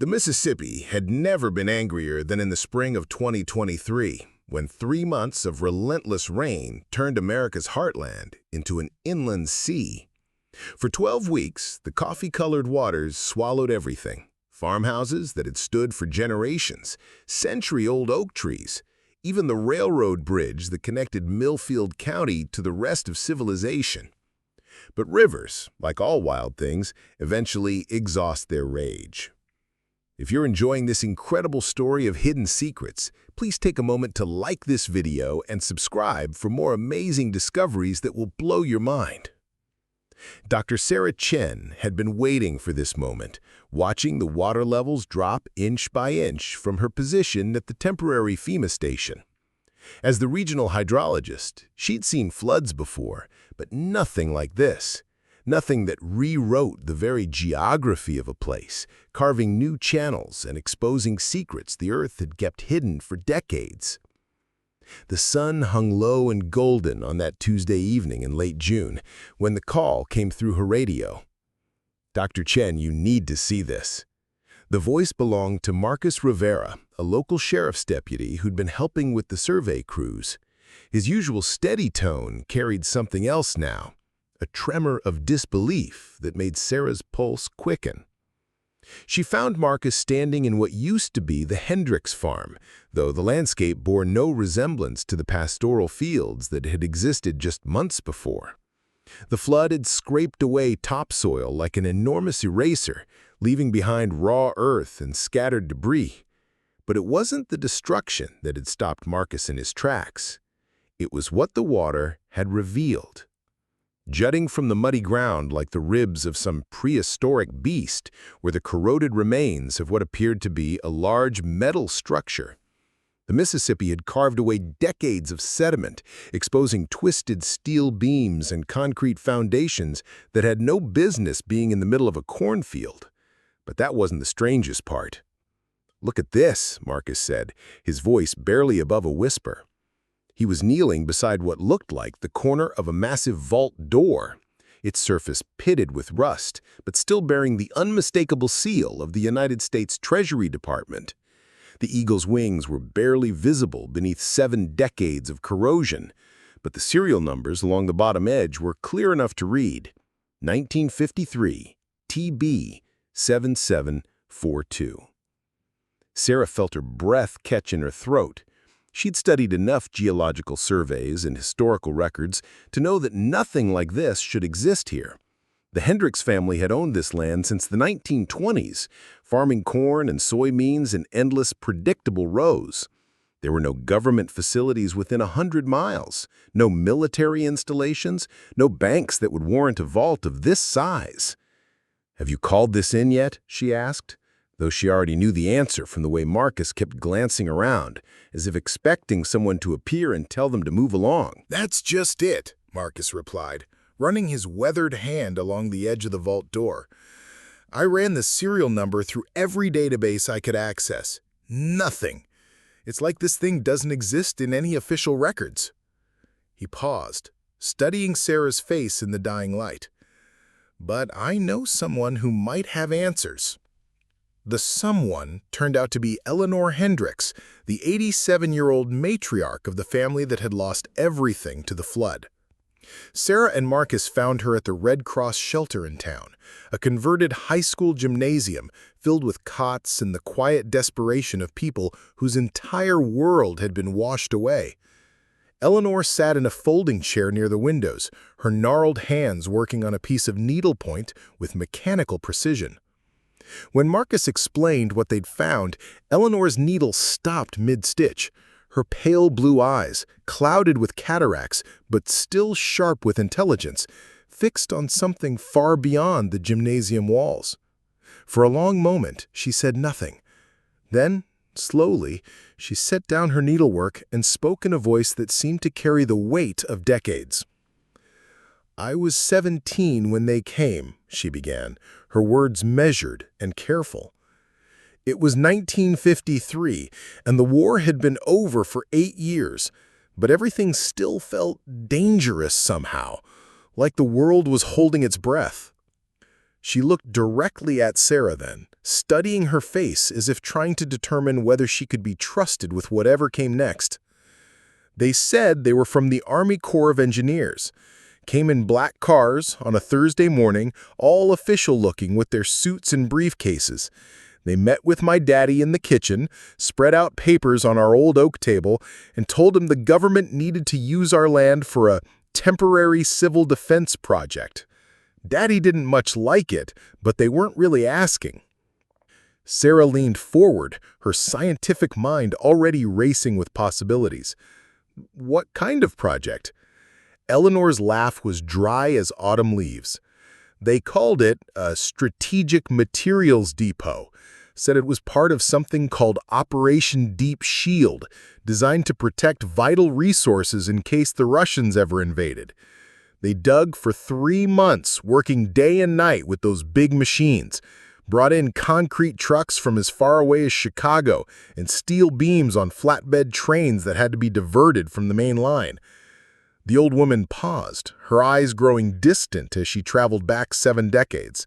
The Mississippi had never been angrier than in the spring of 2023, when 3 months of relentless rain turned America's heartland into an inland sea. For 12 weeks, the coffee-colored waters swallowed everything. Farmhouses that had stood for generations, century-old oak trees, even the railroad bridge that connected Millfield County to the rest of civilization. But rivers, like all wild things, eventually exhaust their rage. If you're enjoying this incredible story of hidden secrets, please take a moment to like this video and subscribe for more amazing discoveries that will blow your mind. Dr. Sarah Chen had been waiting for this moment, watching the water levels drop inch by inch from her position at the temporary FEMA station. As the regional hydrologist, she'd seen floods before, but nothing like this. Nothing that rewrote the very geography of a place, carving new channels and exposing secrets the Earth had kept hidden for decades. The sun hung low and golden on that Tuesday evening in late June when the call came through her radio. "Dr. Chen, you need to see this." The voice belonged to Marcus Rivera, a local sheriff's deputy who'd been helping with the survey crews. His usual steady tone carried something else now, a tremor of disbelief that made Sarah's pulse quicken. She found Marcus standing in what used to be the Hendricks farm, though the landscape bore no resemblance to the pastoral fields that had existed just months before. The flood had scraped away topsoil like an enormous eraser, leaving behind raw earth and scattered debris. But it wasn't the destruction that had stopped Marcus in his tracks. It was what the water had revealed. Jutting from the muddy ground like the ribs of some prehistoric beast were the corroded remains of what appeared to be a large metal structure. The Mississippi had carved away decades of sediment, exposing twisted steel beams and concrete foundations that had no business being in the middle of a cornfield. But that wasn't the strangest part. "Look at this," Marcus said, his voice barely above a whisper. He was kneeling beside what looked like the corner of a massive vault door, its surface pitted with rust, but still bearing the unmistakable seal of the United States Treasury Department. The eagle's wings were barely visible beneath 7 decades of corrosion, but the serial numbers along the bottom edge were clear enough to read: 1953 TB 7742. Sarah felt her breath catch in her throat. She'd studied enough geological surveys and historical records to know that nothing like this should exist here. The Hendricks family had owned this land since the 1920s, farming corn and soybeans in endless, predictable rows. There were no government facilities within 100 miles, no military installations, no banks that would warrant a vault of this size. "Have you called this in yet?" she asked, though she already knew the answer from the way Marcus kept glancing around, as if expecting someone to appear and tell them to move along. "That's just it," Marcus replied, running his weathered hand along the edge of the vault door. "I ran the serial number through every database I could access. Nothing. It's like this thing doesn't exist in any official records." He paused, studying Sarah's face in the dying light. "But I know someone who might have answers." The someone turned out to be Eleanor Hendricks, the 87-year-old matriarch of the family that had lost everything to the flood. Sarah and Marcus found her at the Red Cross shelter in town, a converted high school gymnasium filled with cots and the quiet desperation of people whose entire world had been washed away. Eleanor sat in a folding chair near the windows, her gnarled hands working on a piece of needlepoint with mechanical precision. When Marcus explained what they'd found, Eleanor's needle stopped mid-stitch. Her pale blue eyes, clouded with cataracts, but still sharp with intelligence, fixed on something far beyond the gymnasium walls. For a long moment, she said nothing. Then, slowly, she set down her needlework and spoke in a voice that seemed to carry the weight of decades. "I was 17 when they came," she began, her words measured and careful. "It was 1953, and the war had been over for 8 years, but everything still felt dangerous somehow, like the world was holding its breath." She looked directly at Sarah then, studying her face as if trying to determine whether she could be trusted with whatever came next. They said they were from the Army Corps of Engineers, came in black cars on a Thursday morning, all official-looking with their suits and briefcases. They met with my daddy in the kitchen, spread out papers on our old oak table, and told him the government needed to use our land for a temporary civil defense project. Daddy didn't much like it, but they weren't really asking. Sarah leaned forward, her scientific mind already racing with possibilities. What kind of project? Eleanor's laugh was dry as autumn leaves. They called it a strategic materials depot, said it was part of something called Operation Deep Shield, designed to protect vital resources in case the Russians ever invaded. They dug for 3 months, working day and night with those big machines, brought in concrete trucks from as far away as Chicago and steel beams on flatbed trains that had to be diverted from the main line. The old woman paused, her eyes growing distant as she traveled back 7 decades.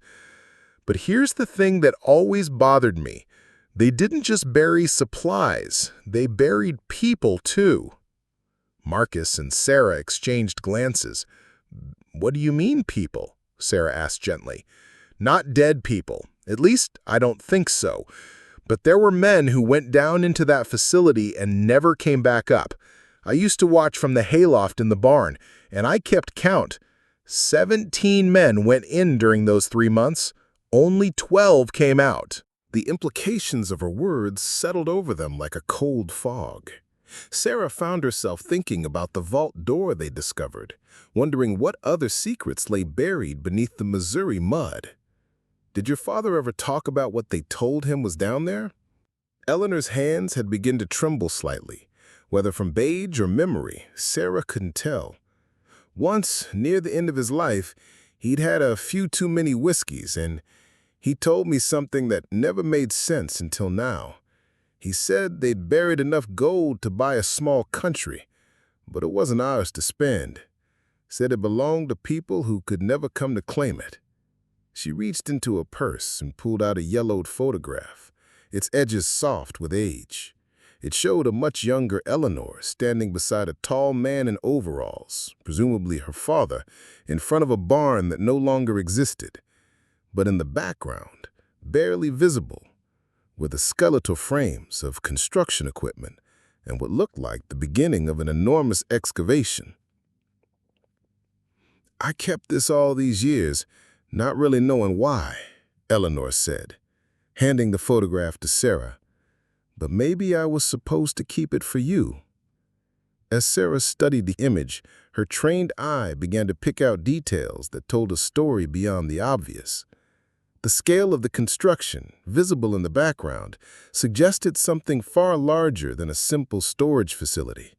But here's the thing that always bothered me. They didn't just bury supplies, they buried people too. Marcus and Sarah exchanged glances. "What do you mean, people?" Sarah asked gently. "Not dead people. At least, I don't think so. But there were men who went down into that facility and never came back up. I used to watch from the hayloft in the barn, and I kept count. 17 men went in during those 3 months. Only 12 came out." The implications of her words settled over them like a cold fog. Sarah found herself thinking about the vault door they discovered, wondering what other secrets lay buried beneath the Missouri mud. Did your father ever talk about what they told him was down there? Eleanor's hands had begun to tremble slightly. Whether from age or memory, Sarah couldn't tell. Once, near the end of his life, he'd had a few too many whiskeys, and he told me something that never made sense until now. He said they'd buried enough gold to buy a small country, but it wasn't ours to spend. Said it belonged to people who could never come to claim it. She reached into a purse and pulled out a yellowed photograph, its edges soft with age. It showed a much younger Eleanor standing beside a tall man in overalls, presumably her father, in front of a barn that no longer existed. But in the background, barely visible, were the skeletal frames of construction equipment and what looked like the beginning of an enormous excavation. "I kept this all these years, not really knowing why," Eleanor said, handing the photograph to Sarah. "But maybe I was supposed to keep it for you." As Sarah studied the image, her trained eye began to pick out details that told a story beyond the obvious. The scale of the construction, visible in the background, suggested something far larger than a simple storage facility.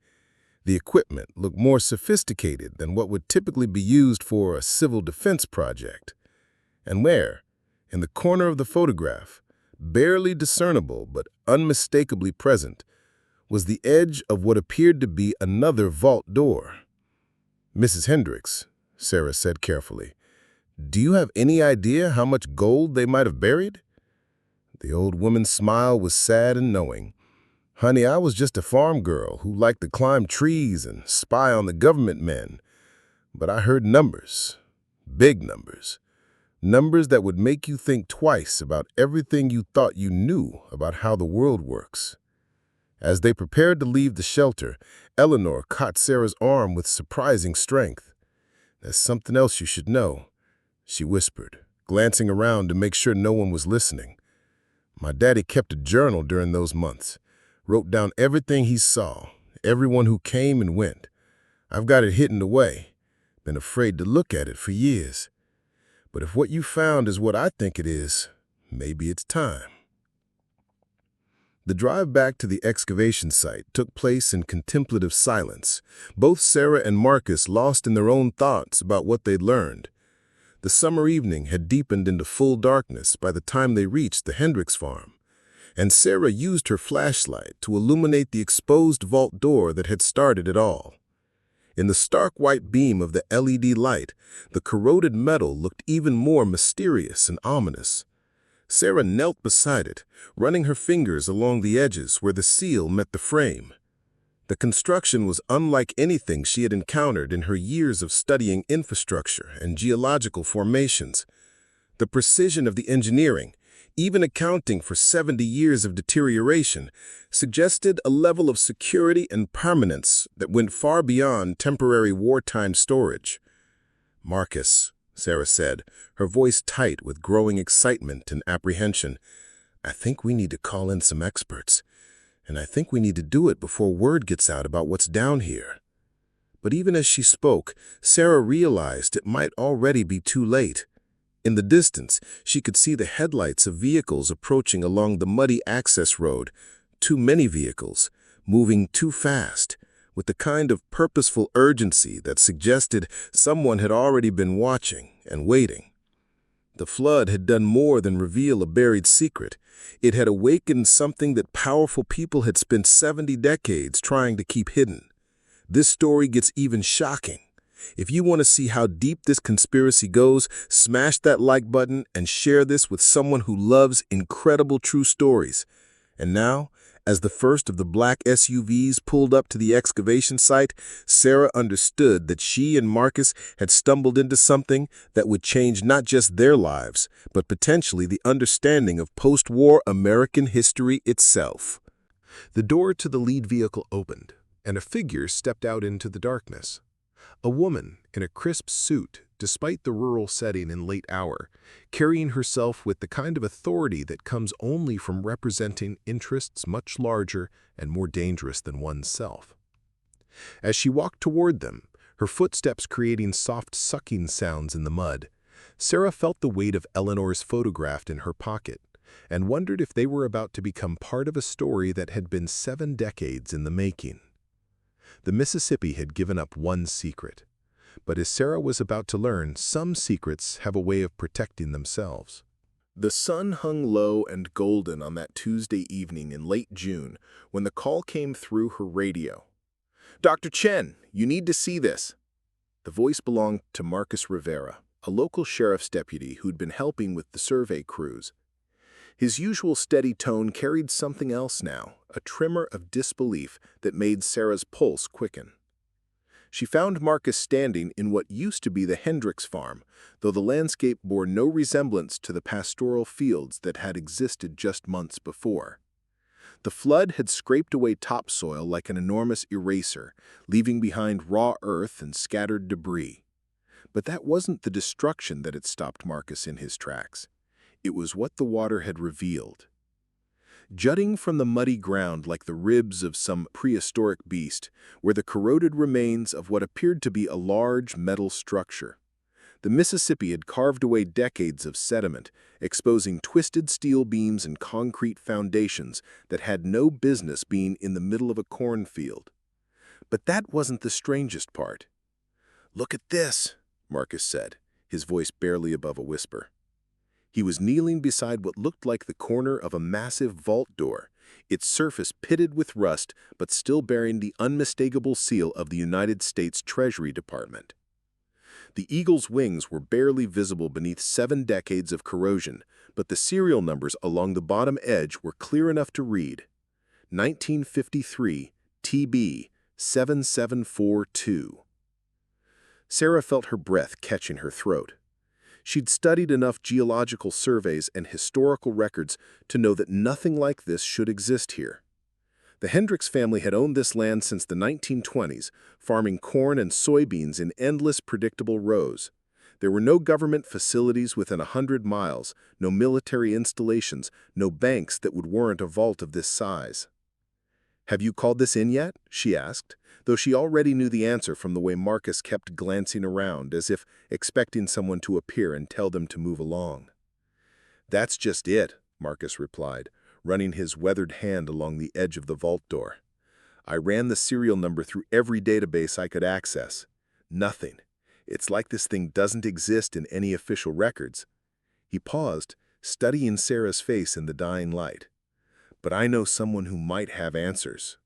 The equipment looked more sophisticated than what would typically be used for a civil defense project. And where, in the corner of the photograph, barely discernible but unmistakably present, was the edge of what appeared to be another vault door. "Mrs. Hendricks," Sarah said carefully, "do you have any idea how much gold they might have buried?" The old woman's smile was sad and knowing. "Honey, I was just a farm girl who liked to climb trees and spy on the government men. But I heard numbers, big numbers. Numbers that would make you think twice about everything you thought you knew about how the world works." As they prepared to leave the shelter, Eleanor caught Sarah's arm with surprising strength. "There's something else you should know," she whispered, glancing around to make sure no one was listening. "My daddy kept a journal during those months, wrote down everything he saw, everyone who came and went. I've got it hidden away, been afraid to look at it for years. But if what you found is what I think it is, maybe it's time." The drive back to the excavation site took place in contemplative silence, both Sarah and Marcus lost in their own thoughts about what they'd learned. The summer evening had deepened into full darkness by the time they reached the Hendricks farm, and Sarah used her flashlight to illuminate the exposed vault door that had started it all. In the stark white beam of the LED light, the corroded metal looked even more mysterious and ominous. Sarah knelt beside it, running her fingers along the edges where the seal met the frame. The construction was unlike anything she had encountered in her years of studying infrastructure and geological formations. The precision of the engineering, even accounting for 70 years of deterioration, suggested a level of security and permanence that went far beyond temporary wartime storage. "Marcus," Sarah said, her voice tight with growing excitement and apprehension, "I think we need to call in some experts. And I think we need to do it before word gets out about what's down here." But even as she spoke, Sarah realized it might already be too late. In the distance, she could see the headlights of vehicles approaching along the muddy access road, too many vehicles, moving too fast, with the kind of purposeful urgency that suggested someone had already been watching and waiting. The flood had done more than reveal a buried secret. It had awakened something that powerful people had spent 70 decades trying to keep hidden. This story gets even shocking. If you want to see how deep this conspiracy goes, smash that like button and share this with someone who loves incredible true stories. And now, as the first of the black SUVs pulled up to the excavation site, Sarah understood that she and Marcus had stumbled into something that would change not just their lives, but potentially the understanding of post-war American history itself. The door to the lead vehicle opened, and a figure stepped out into the darkness. A woman in a crisp suit, despite the rural setting and late hour, carrying herself with the kind of authority that comes only from representing interests much larger and more dangerous than oneself. As she walked toward them, her footsteps creating soft sucking sounds in the mud, Sarah felt the weight of Eleanor's photograph in her pocket and wondered if they were about to become part of a story that had been 7 decades in the making. The Mississippi had given up one secret. But as Sarah was about to learn, some secrets have a way of protecting themselves. The sun hung low and golden on that Tuesday evening in late June when the call came through her radio. "Dr. Chen, you need to see this." The voice belonged to Marcus Rivera, a local sheriff's deputy who'd been helping with the survey crews. His usual steady tone carried something else now, a tremor of disbelief that made Sarah's pulse quicken. She found Marcus standing in what used to be the Hendricks farm, though the landscape bore no resemblance to the pastoral fields that had existed just months before. The flood had scraped away topsoil like an enormous eraser, leaving behind raw earth and scattered debris. But that wasn't the destruction that had stopped Marcus in his tracks. It was what the water had revealed. Jutting from the muddy ground like the ribs of some prehistoric beast were the corroded remains of what appeared to be a large metal structure. The Mississippi had carved away decades of sediment, exposing twisted steel beams and concrete foundations that had no business being in the middle of a cornfield. But that wasn't the strangest part. "Look at this," Marcus said, his voice barely above a whisper. He was kneeling beside what looked like the corner of a massive vault door, its surface pitted with rust but still bearing the unmistakable seal of the United States Treasury Department. The eagle's wings were barely visible beneath 7 decades of corrosion, but the serial numbers along the bottom edge were clear enough to read: 1953 TB 7742. Sarah felt her breath catch in her throat. She'd studied enough geological surveys and historical records to know that nothing like this should exist here. The Hendricks family had owned this land since the 1920s, farming corn and soybeans in endless, predictable rows. There were no government facilities within 100 miles, no military installations, no banks that would warrant a vault of this size. "Have you called this in yet?" she asked, though she already knew the answer from the way Marcus kept glancing around, as if expecting someone to appear and tell them to move along. "That's just it," Marcus replied, running his weathered hand along the edge of the vault door. "I ran the serial number through every database I could access. Nothing. It's like this thing doesn't exist in any official records." He paused, studying Sarah's face in the dying light. "But I know someone who might have answers."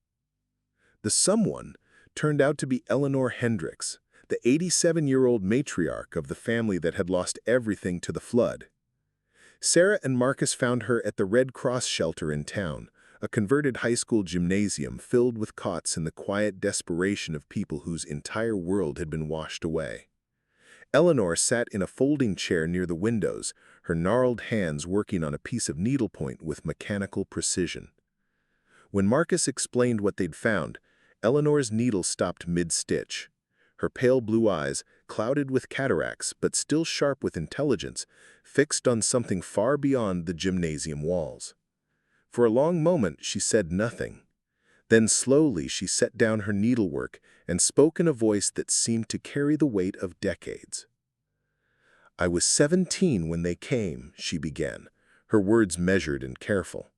The someone turned out to be Eleanor Hendricks, the 87-year-old matriarch of the family that had lost everything to the flood. Sarah and Marcus found her at the Red Cross shelter in town, a converted high school gymnasium filled with cots in the quiet desperation of people whose entire world had been washed away. Eleanor sat in a folding chair near the windows, her gnarled hands working on a piece of needlepoint with mechanical precision. When Marcus explained what they'd found, Eleanor's needle stopped mid-stitch. Her pale blue eyes, clouded with cataracts but still sharp with intelligence, fixed on something far beyond the gymnasium walls. For a long moment she said nothing. Then slowly she set down her needlework and spoke in a voice that seemed to carry the weight of decades. "I was 17 when they came," she began, her words measured and careful.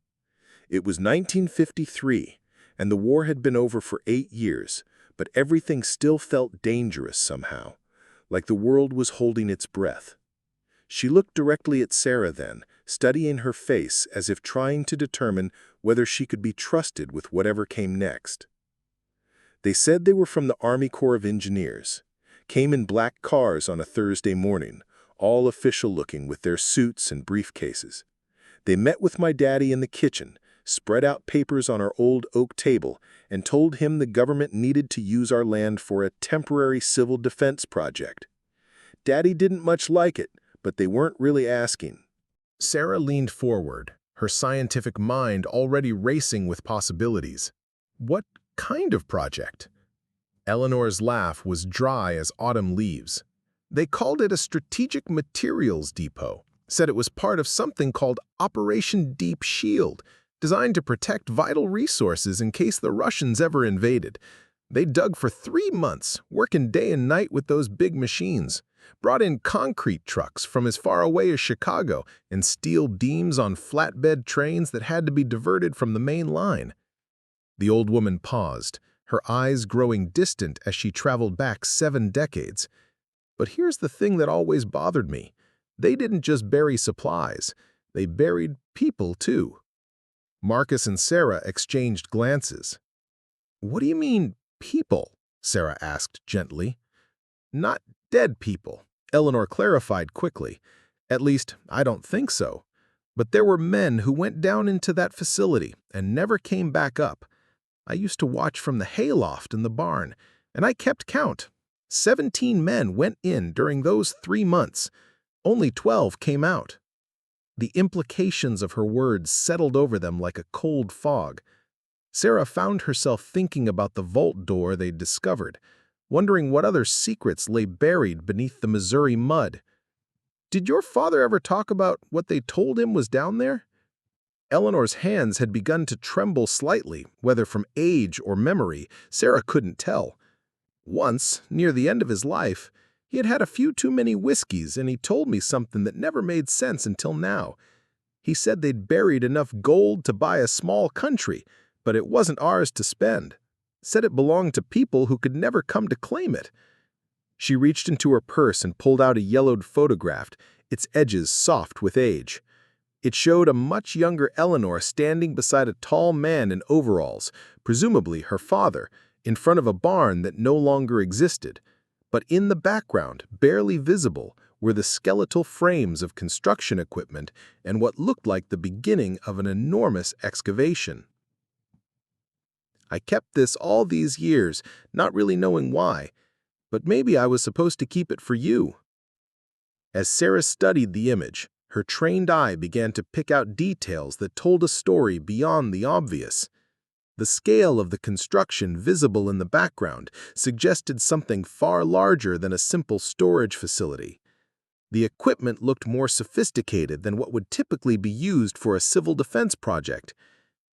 "It was 1953, and the war had been over for 8 years, but everything still felt dangerous somehow, like the world was holding its breath." She looked directly at Sarah then, studying her face as if trying to determine whether she could be trusted with whatever came next. "They said they were from the Army Corps of Engineers, came in black cars on a Thursday morning, all official-looking with their suits and briefcases. They met with my daddy in the kitchen, spread out papers on our old oak table, and told him the government needed to use our land for a temporary civil defense project. Daddy didn't much like it, but they weren't really asking." Sarah leaned forward, her scientific mind already racing with possibilities. What kind of project? Eleanor's laugh was dry as autumn leaves. They called it a strategic materials depot, said it was part of something called Operation Deep Shield, designed to protect vital resources in case the Russians ever invaded. They dug for 3 months, working day and night with those big machines, brought in concrete trucks from as far away as Chicago and steel beams on flatbed trains that had to be diverted from the main line. The old woman paused, her eyes growing distant as she traveled back 7 decades. But here's the thing that always bothered me. They didn't just bury supplies, they buried people too. Marcus and Sarah exchanged glances. "What do you mean, people?" Sarah asked gently. "Not dead people," Eleanor clarified quickly. "At least, I don't think so. But there were men who went down into that facility and never came back up. I used to watch from the hayloft in the barn, and I kept count. 17 men went in during those 3 months. Only 12 came out." The implications of her words settled over them like a cold fog. Sarah found herself thinking about the vault door they'd discovered, wondering what other secrets lay buried beneath the Missouri mud. "Did your father ever talk about what they told him was down there?" Eleanor's hands had begun to tremble slightly, whether from age or memory, Sarah couldn't tell. "Once, near the end of his life, he had had a few too many whiskeys, and he told me something that never made sense until now. He said they'd buried enough gold to buy a small country, but it wasn't ours to spend. Said it belonged to people who could never come to claim it." She reached into her purse and pulled out a yellowed photograph, its edges soft with age. It showed a much younger Eleanor standing beside a tall man in overalls, presumably her father, in front of a barn that no longer existed. But in the background, barely visible, were the skeletal frames of construction equipment and what looked like the beginning of an enormous excavation. "I kept this all these years, not really knowing why, but maybe I was supposed to keep it for you." As Sarah studied the image, her trained eye began to pick out details that told a story beyond the obvious. The scale of the construction visible in the background suggested something far larger than a simple storage facility. The equipment looked more sophisticated than what would typically be used for a civil defense project.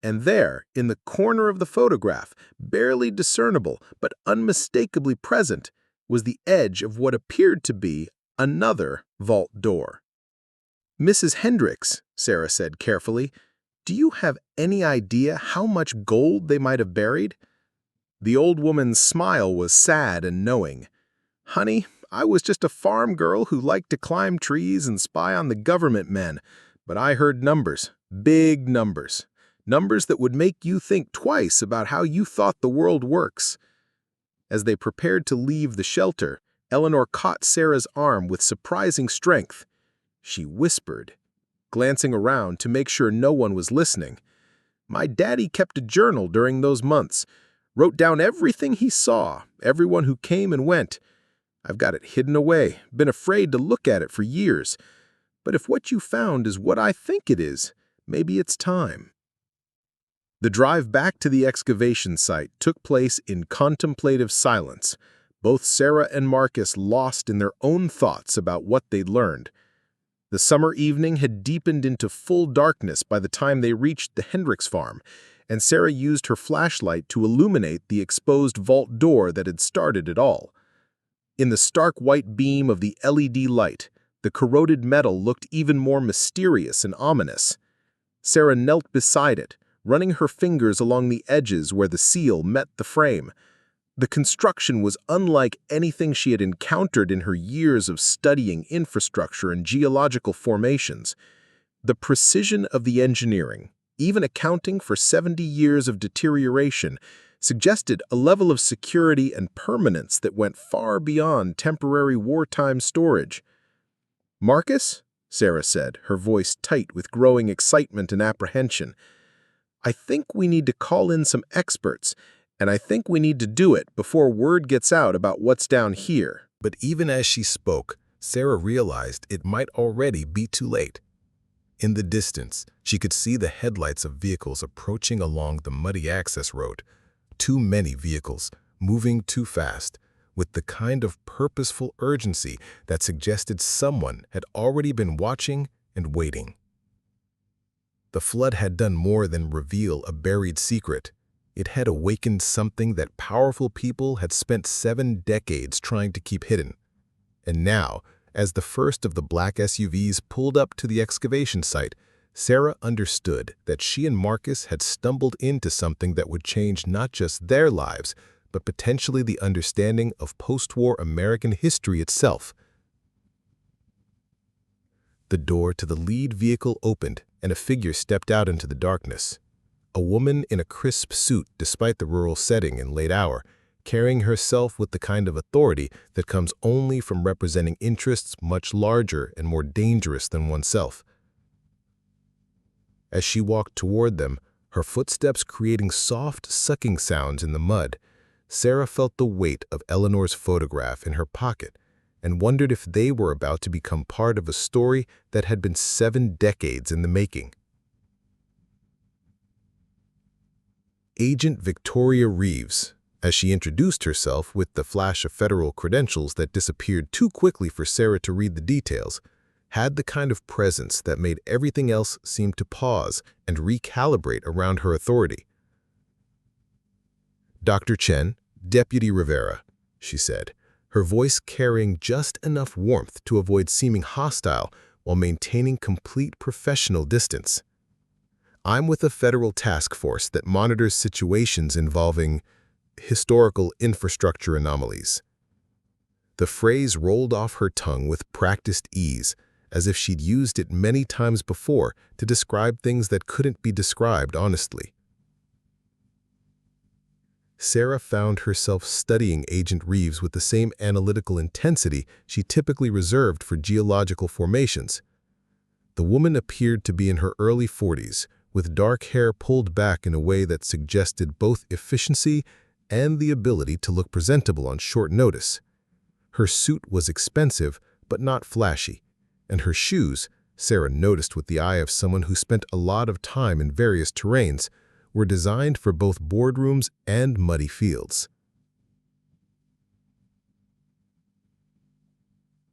And there, in the corner of the photograph, barely discernible but unmistakably present, was the edge of what appeared to be another vault door. "Mrs. Hendricks," Sarah said carefully, "do you have any idea how much gold they might have buried?" The old woman's smile was sad and knowing. "Honey, I was just a farm girl who liked to climb trees and spy on the government men, but I heard numbers, big numbers. Numbers that would make you think twice about how you thought the world works." As they prepared to leave the shelter, Eleanor caught Sarah's arm with surprising strength. She whispered, glancing around to make sure no one was listening. "My daddy kept a journal during those months, wrote down everything he saw, everyone who came and went. I've got it hidden away, been afraid to look at it for years. But if what you found is what I think it is, maybe it's time." The drive back to the excavation site took place in contemplative silence, both Sarah and Marcus lost in their own thoughts about what they'd learned. The summer evening had deepened into full darkness by the time they reached the Hendricks farm, and Sarah used her flashlight to illuminate the exposed vault door that had started it all. In the stark white beam of the LED light, the corroded metal looked even more mysterious and ominous. Sarah knelt beside it, running her fingers along the edges where the seal met the frame. The construction was unlike anything she had encountered in her years of studying infrastructure and geological formations. The precision of the engineering, even accounting for 70 years of deterioration, suggested a level of security and permanence that went far beyond temporary wartime storage. "Marcus," Sarah said, her voice tight with growing excitement and apprehension, "I think we need to call in some experts, and I think we need to do it before word gets out about what's down here." But even as she spoke, Sarah realized it might already be too late. In the distance, she could see the headlights of vehicles approaching along the muddy access road. Too many vehicles, moving too fast, with the kind of purposeful urgency that suggested someone had already been watching and waiting. The flood had done more than reveal a buried secret. It had awakened something that powerful people had spent 7 decades trying to keep hidden. And now, as the first of the black SUVs pulled up to the excavation site, Sarah understood that she and Marcus had stumbled into something that would change not just their lives, but potentially the understanding of post-war American history itself. The door to the lead vehicle opened, and a figure stepped out into the darkness. A woman in a crisp suit despite the rural setting and late hour, carrying herself with the kind of authority that comes only from representing interests much larger and more dangerous than oneself. As she walked toward them, her footsteps creating soft, sucking sounds in the mud, Sarah felt the weight of Eleanor's photograph in her pocket and wondered if they were about to become part of a story that had been 7 decades in the making. Agent Victoria Reeves, as she introduced herself with the flash of federal credentials that disappeared too quickly for Sarah to read the details, had the kind of presence that made everything else seem to pause and recalibrate around her authority. "Dr. Chen, Deputy Rivera," she said, her voice carrying just enough warmth to avoid seeming hostile while maintaining complete professional distance. "I'm with a federal task force that monitors situations involving historical infrastructure anomalies." The phrase rolled off her tongue with practiced ease, as if she'd used it many times before to describe things that couldn't be described honestly. Sarah found herself studying Agent Reeves with the same analytical intensity she typically reserved for geological formations. The woman appeared to be in her early 40s, with dark hair pulled back in a way that suggested both efficiency and the ability to look presentable on short notice. Her suit was expensive, but not flashy, and her shoes, Sarah noticed with the eye of someone who spent a lot of time in various terrains, were designed for both boardrooms and muddy fields.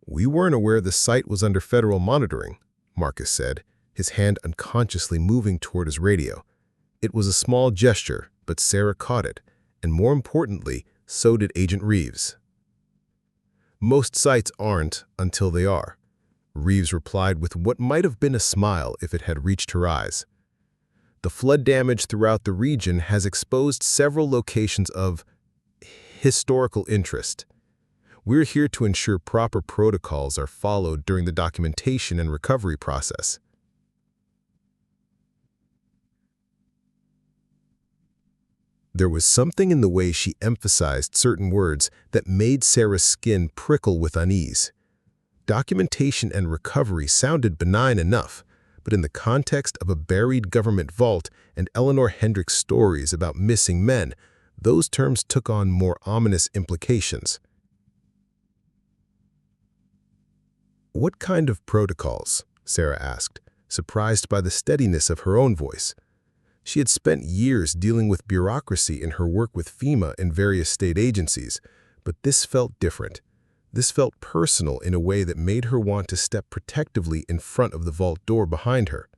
"We weren't aware the site was under federal monitoring," Marcus said, his hand unconsciously moving toward his radio. It was a small gesture, but Sarah caught it, and more importantly, so did Agent Reeves. "Most sites aren't until they are," Reeves replied with what might have been a smile if it had reached her eyes. "The flood damage throughout the region has exposed several locations of historical interest. We're here to ensure proper protocols are followed during the documentation and recovery process." There was something in the way she emphasized certain words that made Sarah's skin prickle with unease. Documentation and recovery sounded benign enough, but in the context of a buried government vault and Eleanor Hendricks' stories about missing men, those terms took on more ominous implications. "What kind of protocols?" Sarah asked, surprised by the steadiness of her own voice. She had spent years dealing with bureaucracy in her work with FEMA and various state agencies, but this felt different. This felt personal in a way that made her want to step protectively in front of the vault door behind her.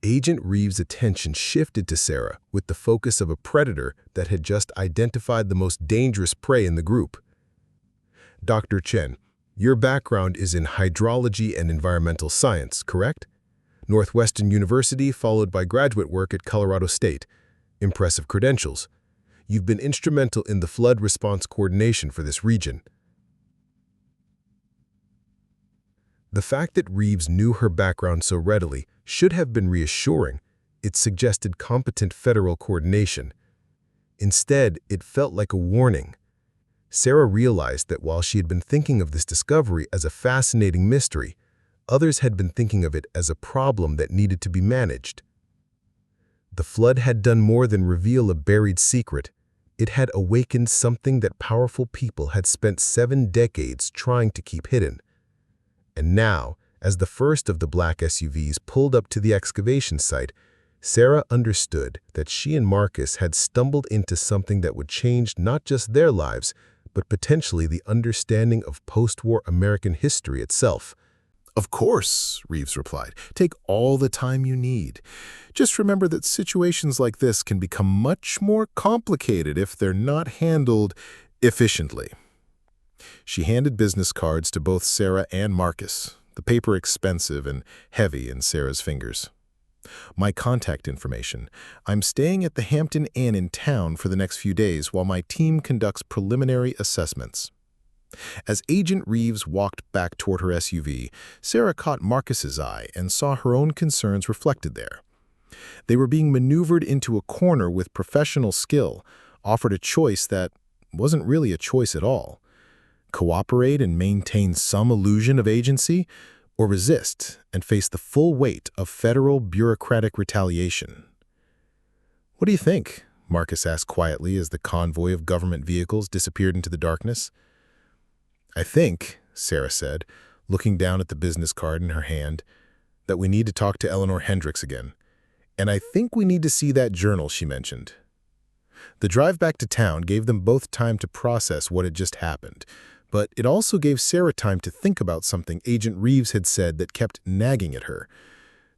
Agent Reeves' attention shifted to Sarah with the focus of a predator that had just identified the most dangerous prey in the group. "Dr. Chen, your background is in hydrology and environmental science, correct? Northwestern University followed by graduate work at Colorado State. Impressive credentials. You've been instrumental in the flood response coordination for this region." The fact that Reeves knew her background so readily should have been reassuring. It suggested competent federal coordination. Instead, it felt like a warning. Sarah realized that while she had been thinking of this discovery as a fascinating mystery, others had been thinking of it as a problem that needed to be managed. The flood had done more than reveal a buried secret. It had awakened something that powerful people had spent 7 decades trying to keep hidden. And now, as the first of the black SUVs pulled up to the excavation site, Sarah understood that she and Marcus had stumbled into something that would change not just their lives, but potentially the understanding of post-war American history itself. "Of course," Reeves replied. "Take all the time you need. Just remember that situations like this can become much more complicated if they're not handled efficiently." She handed business cards to both Sarah and Marcus, the paper expensive and heavy in Sarah's fingers. "My contact information. I'm staying at the Hampton Inn in town for the next few days while my team conducts preliminary assessments." As Agent Reeves walked back toward her SUV, Sarah caught Marcus's eye and saw her own concerns reflected there. They were being maneuvered into a corner with professional skill, offered a choice that wasn't really a choice at all. Cooperate and maintain some illusion of agency, or resist and face the full weight of federal bureaucratic retaliation. "What do you think?" Marcus asked quietly as the convoy of government vehicles disappeared into the darkness. "I think," Sarah said, looking down at the business card in her hand, "that we need to talk to Eleanor Hendricks again. And I think we need to see that journal she mentioned." The drive back to town gave them both time to process what had just happened, but it also gave Sarah time to think about something Agent Reeves had said that kept nagging at her.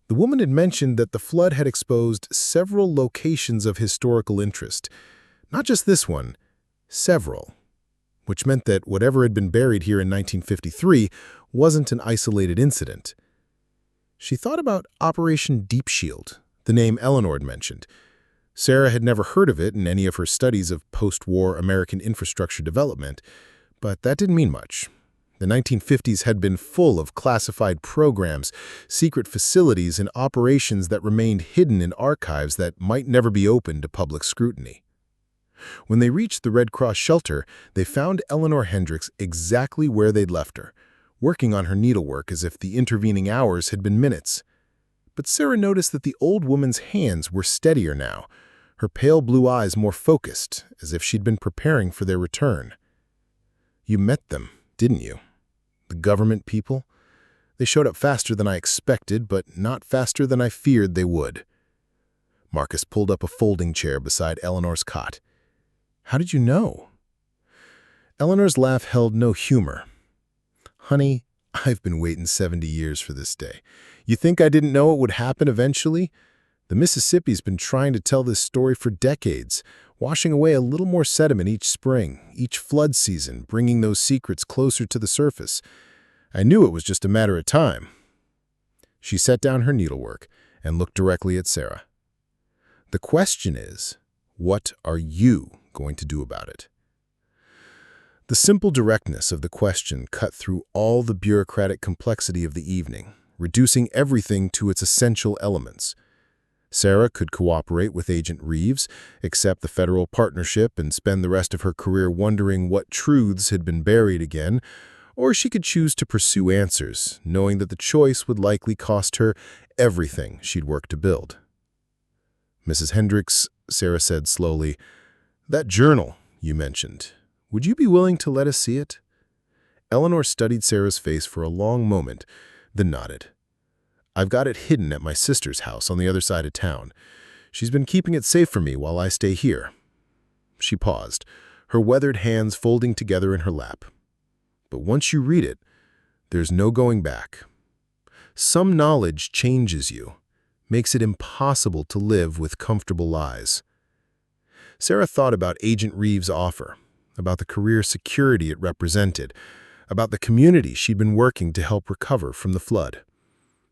The woman had mentioned that the flood had exposed several locations of historical interest. Not just this one, several. Which meant that whatever had been buried here in 1953 wasn't an isolated incident. She thought about Operation Deep Shield, the name Eleanor had mentioned. Sarah had never heard of it in any of her studies of post-war American infrastructure development, but that didn't mean much. The 1950s had been full of classified programs, secret facilities, and operations that remained hidden in archives that might never be open to public scrutiny. When they reached the Red Cross shelter, they found Eleanor Hendricks exactly where they'd left her, working on her needlework as if the intervening hours had been minutes. But Sarah noticed that the old woman's hands were steadier now, her pale blue eyes more focused, as if she'd been preparing for their return. "You met them, didn't you? The government people? They showed up faster than I expected, but not faster than I feared they would." Marcus pulled up a folding chair beside Eleanor's cot. "How did you know?" Eleanor's laugh held no humor. "Honey, I've been waiting 70 years for this day. You think I didn't know it would happen eventually? The Mississippi's been trying to tell this story for decades, washing away a little more sediment each spring, each flood season, bringing those secrets closer to the surface. I knew it was just a matter of time." She set down her needlework and looked directly at Sarah. "The question is, what are you going to do about it?" The simple directness of the question cut through all the bureaucratic complexity of the evening, reducing everything to its essential elements. Sarah could cooperate with Agent Reeves, accept the federal partnership, and spend the rest of her career wondering what truths had been buried again, or she could choose to pursue answers, knowing that the choice would likely cost her everything she'd worked to build. "Mrs. Hendricks," Sarah said slowly, "that journal you mentioned, would you be willing to let us see it?" Eleanor studied Sarah's face for a long moment, then nodded. "I've got it hidden at my sister's house on the other side of town. She's been keeping it safe for me while I stay here." She paused, her weathered hands folding together in her lap. "But once you read it, there's no going back. Some knowledge changes you, makes it impossible to live with comfortable lies." Sarah thought about Agent Reeves' offer, about the career security it represented, about the community she'd been working to help recover from the flood.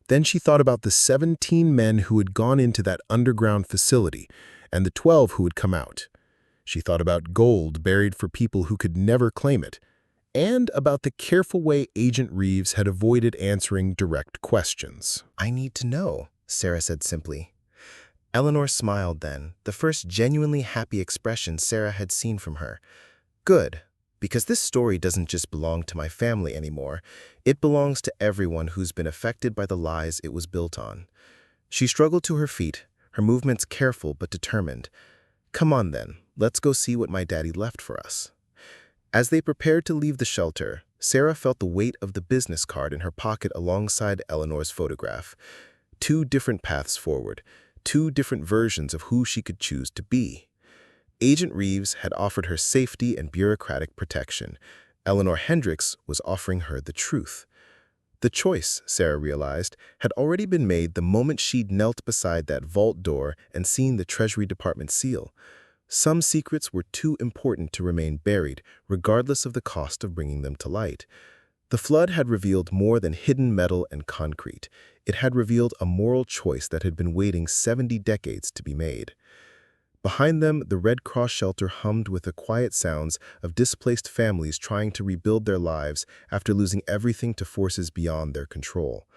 Then she thought about the 17 men who had gone into that underground facility and the 12 who had come out. She thought about gold buried for people who could never claim it, and about the careful way Agent Reeves had avoided answering direct questions. "I need to know," Sarah said simply. Eleanor smiled then, the first genuinely happy expression Sarah had seen from her. "Good, because this story doesn't just belong to my family anymore. It belongs to everyone who's been affected by the lies it was built on." She struggled to her feet, her movements careful but determined. "Come on then, let's go see what my daddy left for us." As they prepared to leave the shelter, Sarah felt the weight of the business card in her pocket alongside Eleanor's photograph. Two different paths forward, two different versions of who she could choose to be. Agent Reeves had offered her safety and bureaucratic protection. Eleanor Hendricks was offering her the truth. The choice, Sarah realized, had already been made the moment she'd knelt beside that vault door and seen the Treasury Department seal. Some secrets were too important to remain buried, regardless of the cost of bringing them to light. The flood had revealed more than hidden metal and concrete. It had revealed a moral choice that had been waiting 70 decades to be made. Behind them, the Red Cross shelter hummed with the quiet sounds of displaced families trying to rebuild their lives after losing everything to forces beyond their control.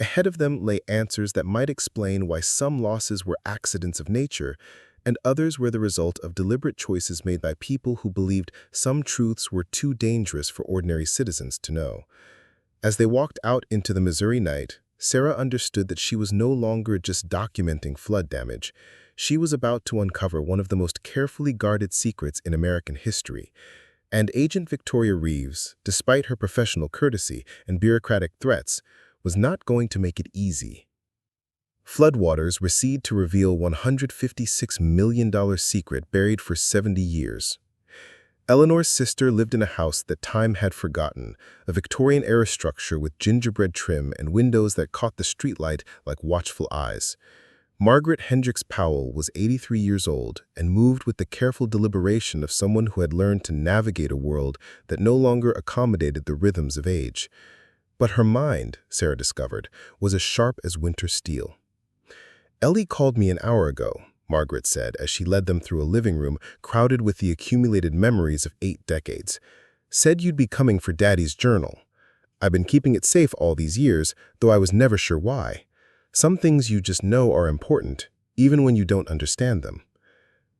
Ahead of them lay answers that might explain why some losses were accidents of nature, and others were the result of deliberate choices made by people who believed some truths were too dangerous for ordinary citizens to know. As they walked out into the Missouri night, Sarah understood that she was no longer just documenting flood damage. She was about to uncover one of the most carefully guarded secrets in American history. And Agent Victoria Reeves, despite her professional courtesy and bureaucratic threats, was not going to make it easy. Floodwaters recede to reveal $156 million secret buried for 70 years. Eleanor's sister lived in a house that time had forgotten, a Victorian-era structure with gingerbread trim and windows that caught the streetlight like watchful eyes. Margaret Hendricks Powell was 83 years old and moved with the careful deliberation of someone who had learned to navigate a world that no longer accommodated the rhythms of age. But her mind, Sarah discovered, was as sharp as winter steel. "Ellie called me an hour ago," Margaret said as she led them through a living room crowded with the accumulated memories of 8 decades. "Said you'd be coming for Daddy's journal. I've been keeping it safe all these years, though I was never sure why. Some things you just know are important, even when you don't understand them."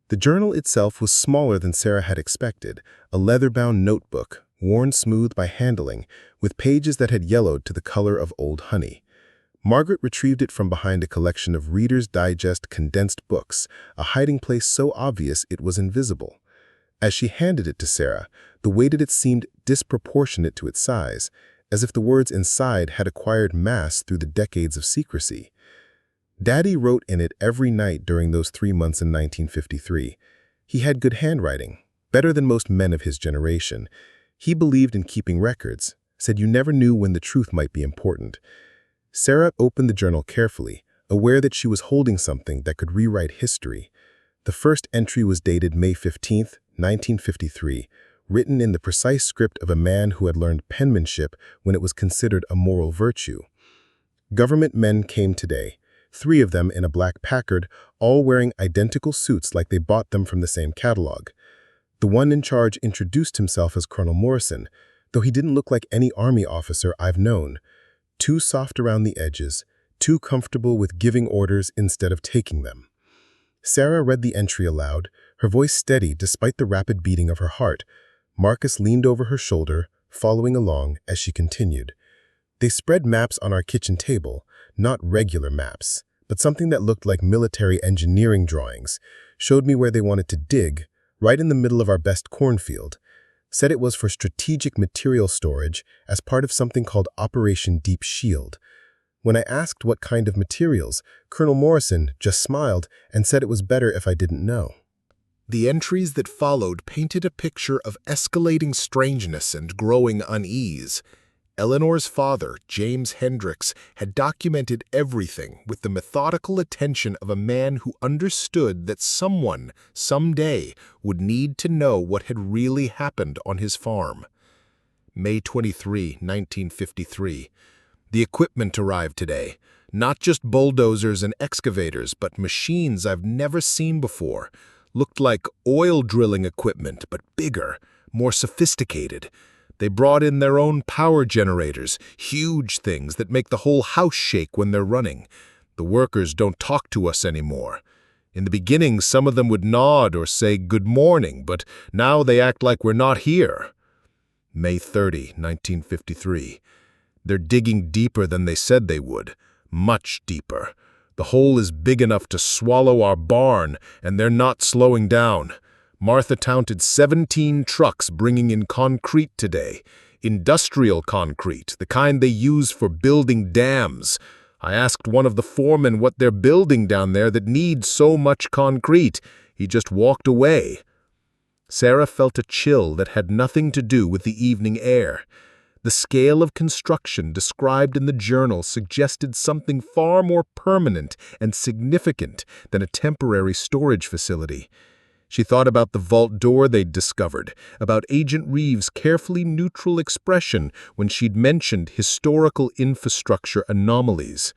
The journal itself was smaller than Sarah had expected, a leather-bound notebook, worn smooth by handling, with pages that had yellowed to the color of old honey. Margaret retrieved it from behind a collection of Reader's Digest condensed books, a hiding place so obvious it was invisible. As she handed it to Sarah, the weight of it seemed disproportionate to its size, as if the words inside had acquired mass through the decades of secrecy. Daddy wrote in it every night during those 3 months in 1953. He had good handwriting, better than most men of his generation. He believed in keeping records, said you never knew when the truth might be important. Sarah opened the journal carefully, aware that she was holding something that could rewrite history. The first entry was dated May 15, 1953, written in the precise script of a man who had learned penmanship when it was considered a moral virtue. "Government men came today, 3 of them in a black Packard, all wearing identical suits like they bought them from the same catalog. The one in charge introduced himself as Colonel Morrison, though he didn't look like any Army officer I've known. Too soft around the edges, too comfortable with giving orders instead of taking them. Sarah read the entry aloud, her voice steady despite the rapid beating of her heart. Marcus leaned over her shoulder, following along as she continued. They spread maps on our kitchen table, not regular maps, but something that looked like military engineering drawings, showed me where they wanted to dig, right in the middle of our best cornfield. Said it was for strategic material storage as part of something called Operation Deep Shield. When I asked what kind of materials, Colonel Morrison just smiled and said it was better if I didn't know. The entries that followed painted a picture of escalating strangeness and growing unease. Eleanor's father, James Hendricks, had documented everything with the methodical attention of a man who understood that someone, someday, would need to know what had really happened on his farm. May 23, 1953. The equipment arrived today. Not just bulldozers and excavators, but machines I've never seen before. Looked like oil drilling equipment, but bigger, more sophisticated. They brought in their own power generators, huge things that make the whole house shake when they're running. The workers don't talk to us anymore. In the beginning, some of them would nod or say good morning, but now they act like we're not here. May 30, 1953. They're digging deeper than they said they would, much deeper. The hole is big enough to swallow our barn, and they're not slowing down. Martha counted 17 trucks bringing in concrete today. Industrial concrete, the kind they use for building dams. I asked one of the foremen what they're building down there that needs so much concrete. He just walked away. Sarah felt a chill that had nothing to do with the evening air. The scale of construction described in the journal suggested something far more permanent and significant than a temporary storage facility. She thought about the vault door they'd discovered, about Agent Reeves' carefully neutral expression when she'd mentioned historical infrastructure anomalies.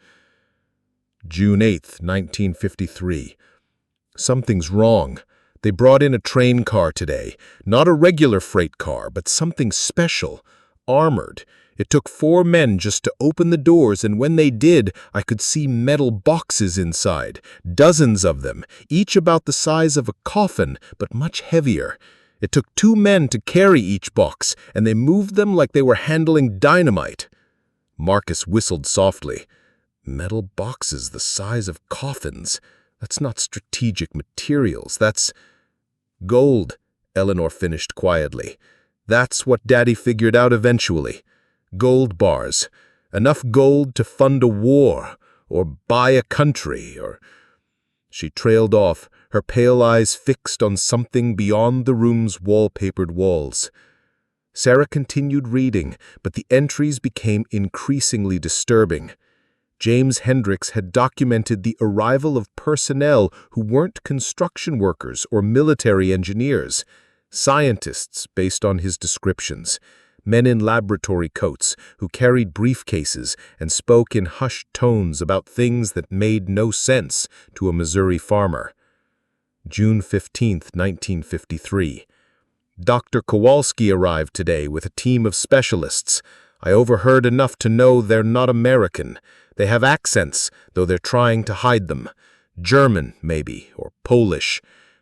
June 8, 1953. Something's wrong. They brought in a train car today. Not a regular freight car, but something special. Armored. It took 4 men just to open the doors, and when they did, I could see metal boxes inside, dozens of them, each about the size of a coffin, but much heavier. It took 2 men to carry each box, and they moved them like they were handling dynamite. Marcus whistled softly. Metal boxes the size of coffins. That's not strategic materials, that's gold, Eleanor finished quietly. That's what Daddy figured out eventually. Gold bars. Enough gold to fund a war, or buy a country, or... She trailed off, her pale eyes fixed on something beyond the room's wallpapered walls. Sarah continued reading, but the entries became increasingly disturbing. James Hendricks had documented the arrival of personnel who weren't construction workers or military engineers. Scientists, based on his descriptions. Men in laboratory coats who carried briefcases and spoke in hushed tones about things that made no sense to a Missouri farmer. June 15, 1953. Dr. Kowalski arrived today with a team of specialists. I overheard enough to know they're not American. They have accents, though they're trying to hide them. German, maybe, or Polish.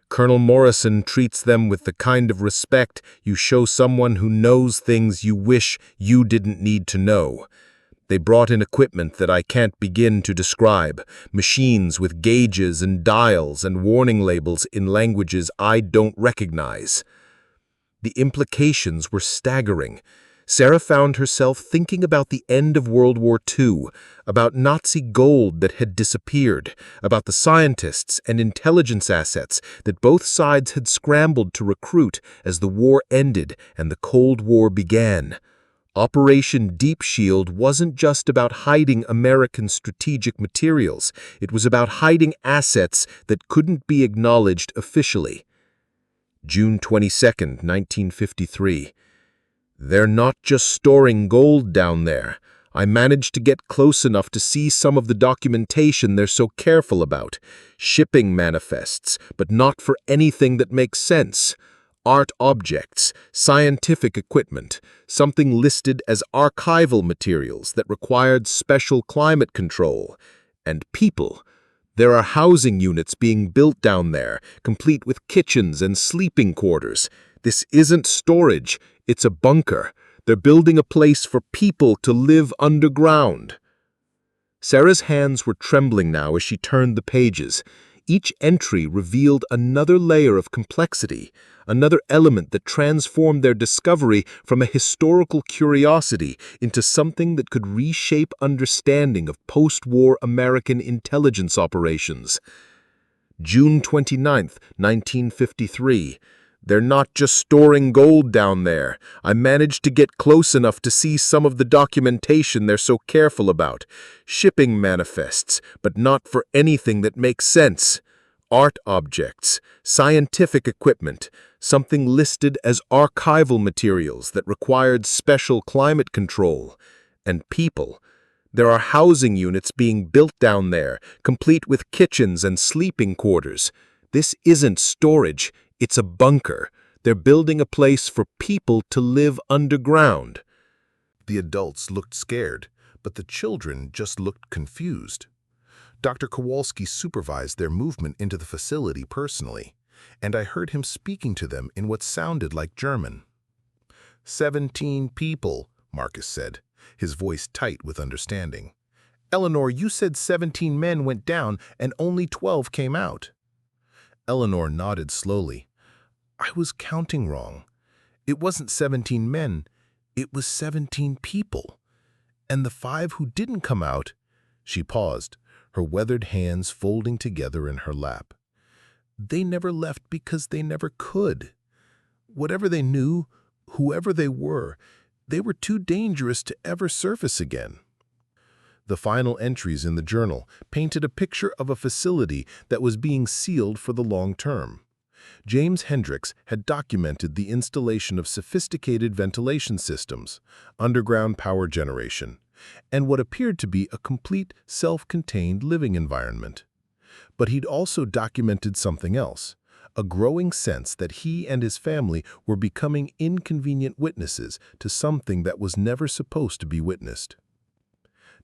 Colonel Morrison treats them with the kind of respect you show someone who knows things you wish you didn't need to know. They brought in equipment that I can't begin to describe, machines with gauges and dials and warning labels in languages I don't recognize. The implications were staggering. Sarah found herself thinking about the end of World War II, about Nazi gold that had disappeared, about the scientists and intelligence assets that both sides had scrambled to recruit as the war ended and the Cold War began. Operation Deep Shield wasn't just about hiding American strategic materials. It was about hiding assets that couldn't be acknowledged officially. June 22, 1953. They're not just storing gold down there. I managed to get close enough to see some of the documentation they're so careful about. Shipping manifests, but not for anything that makes sense. art objects, scientific equipment, something listed as archival materials that required special climate control, and people. There are housing units being built down there, complete with kitchens and sleeping quarters. This isn't storage, it's a bunker. They're building a place for people to live underground. Sarah's hands were trembling now as she turned the pages. Each entry revealed another layer of complexity, another element that transformed their discovery from a historical curiosity into something that could reshape understanding of post-war American intelligence operations. June 29, 1953. They're not just storing gold down there. I managed to get close enough to see some of the documentation they're so careful about. Shipping manifests, but not for anything that makes sense. Art objects, scientific equipment, something listed as archival materials that required special climate control. And people. There are housing units being built down there, complete with kitchens and sleeping quarters. This isn't storage. It's a bunker. They're building a place for people to live underground. The adults looked scared, but the children just looked confused. Dr. Kowalski supervised their movement into the facility personally, and I heard him speaking to them in what sounded like German. 17 people, Marcus said, his voice tight with understanding. Eleanor, you said 17 men went down and only 12 came out. Eleanor nodded slowly. I was counting wrong. It wasn't 17 men, it was 17 people. And the 5 who didn't come out, she paused, her weathered hands folding together in her lap. They never left because they never could. Whatever they knew, whoever they were too dangerous to ever surface again. The final entries in the journal painted a picture of a facility that was being sealed for the long term. James Hendricks had documented the installation of sophisticated ventilation systems, underground power generation, and what appeared to be a complete self-contained living environment. But he'd also documented something else, a growing sense that he and his family were becoming inconvenient witnesses to something that was never supposed to be witnessed.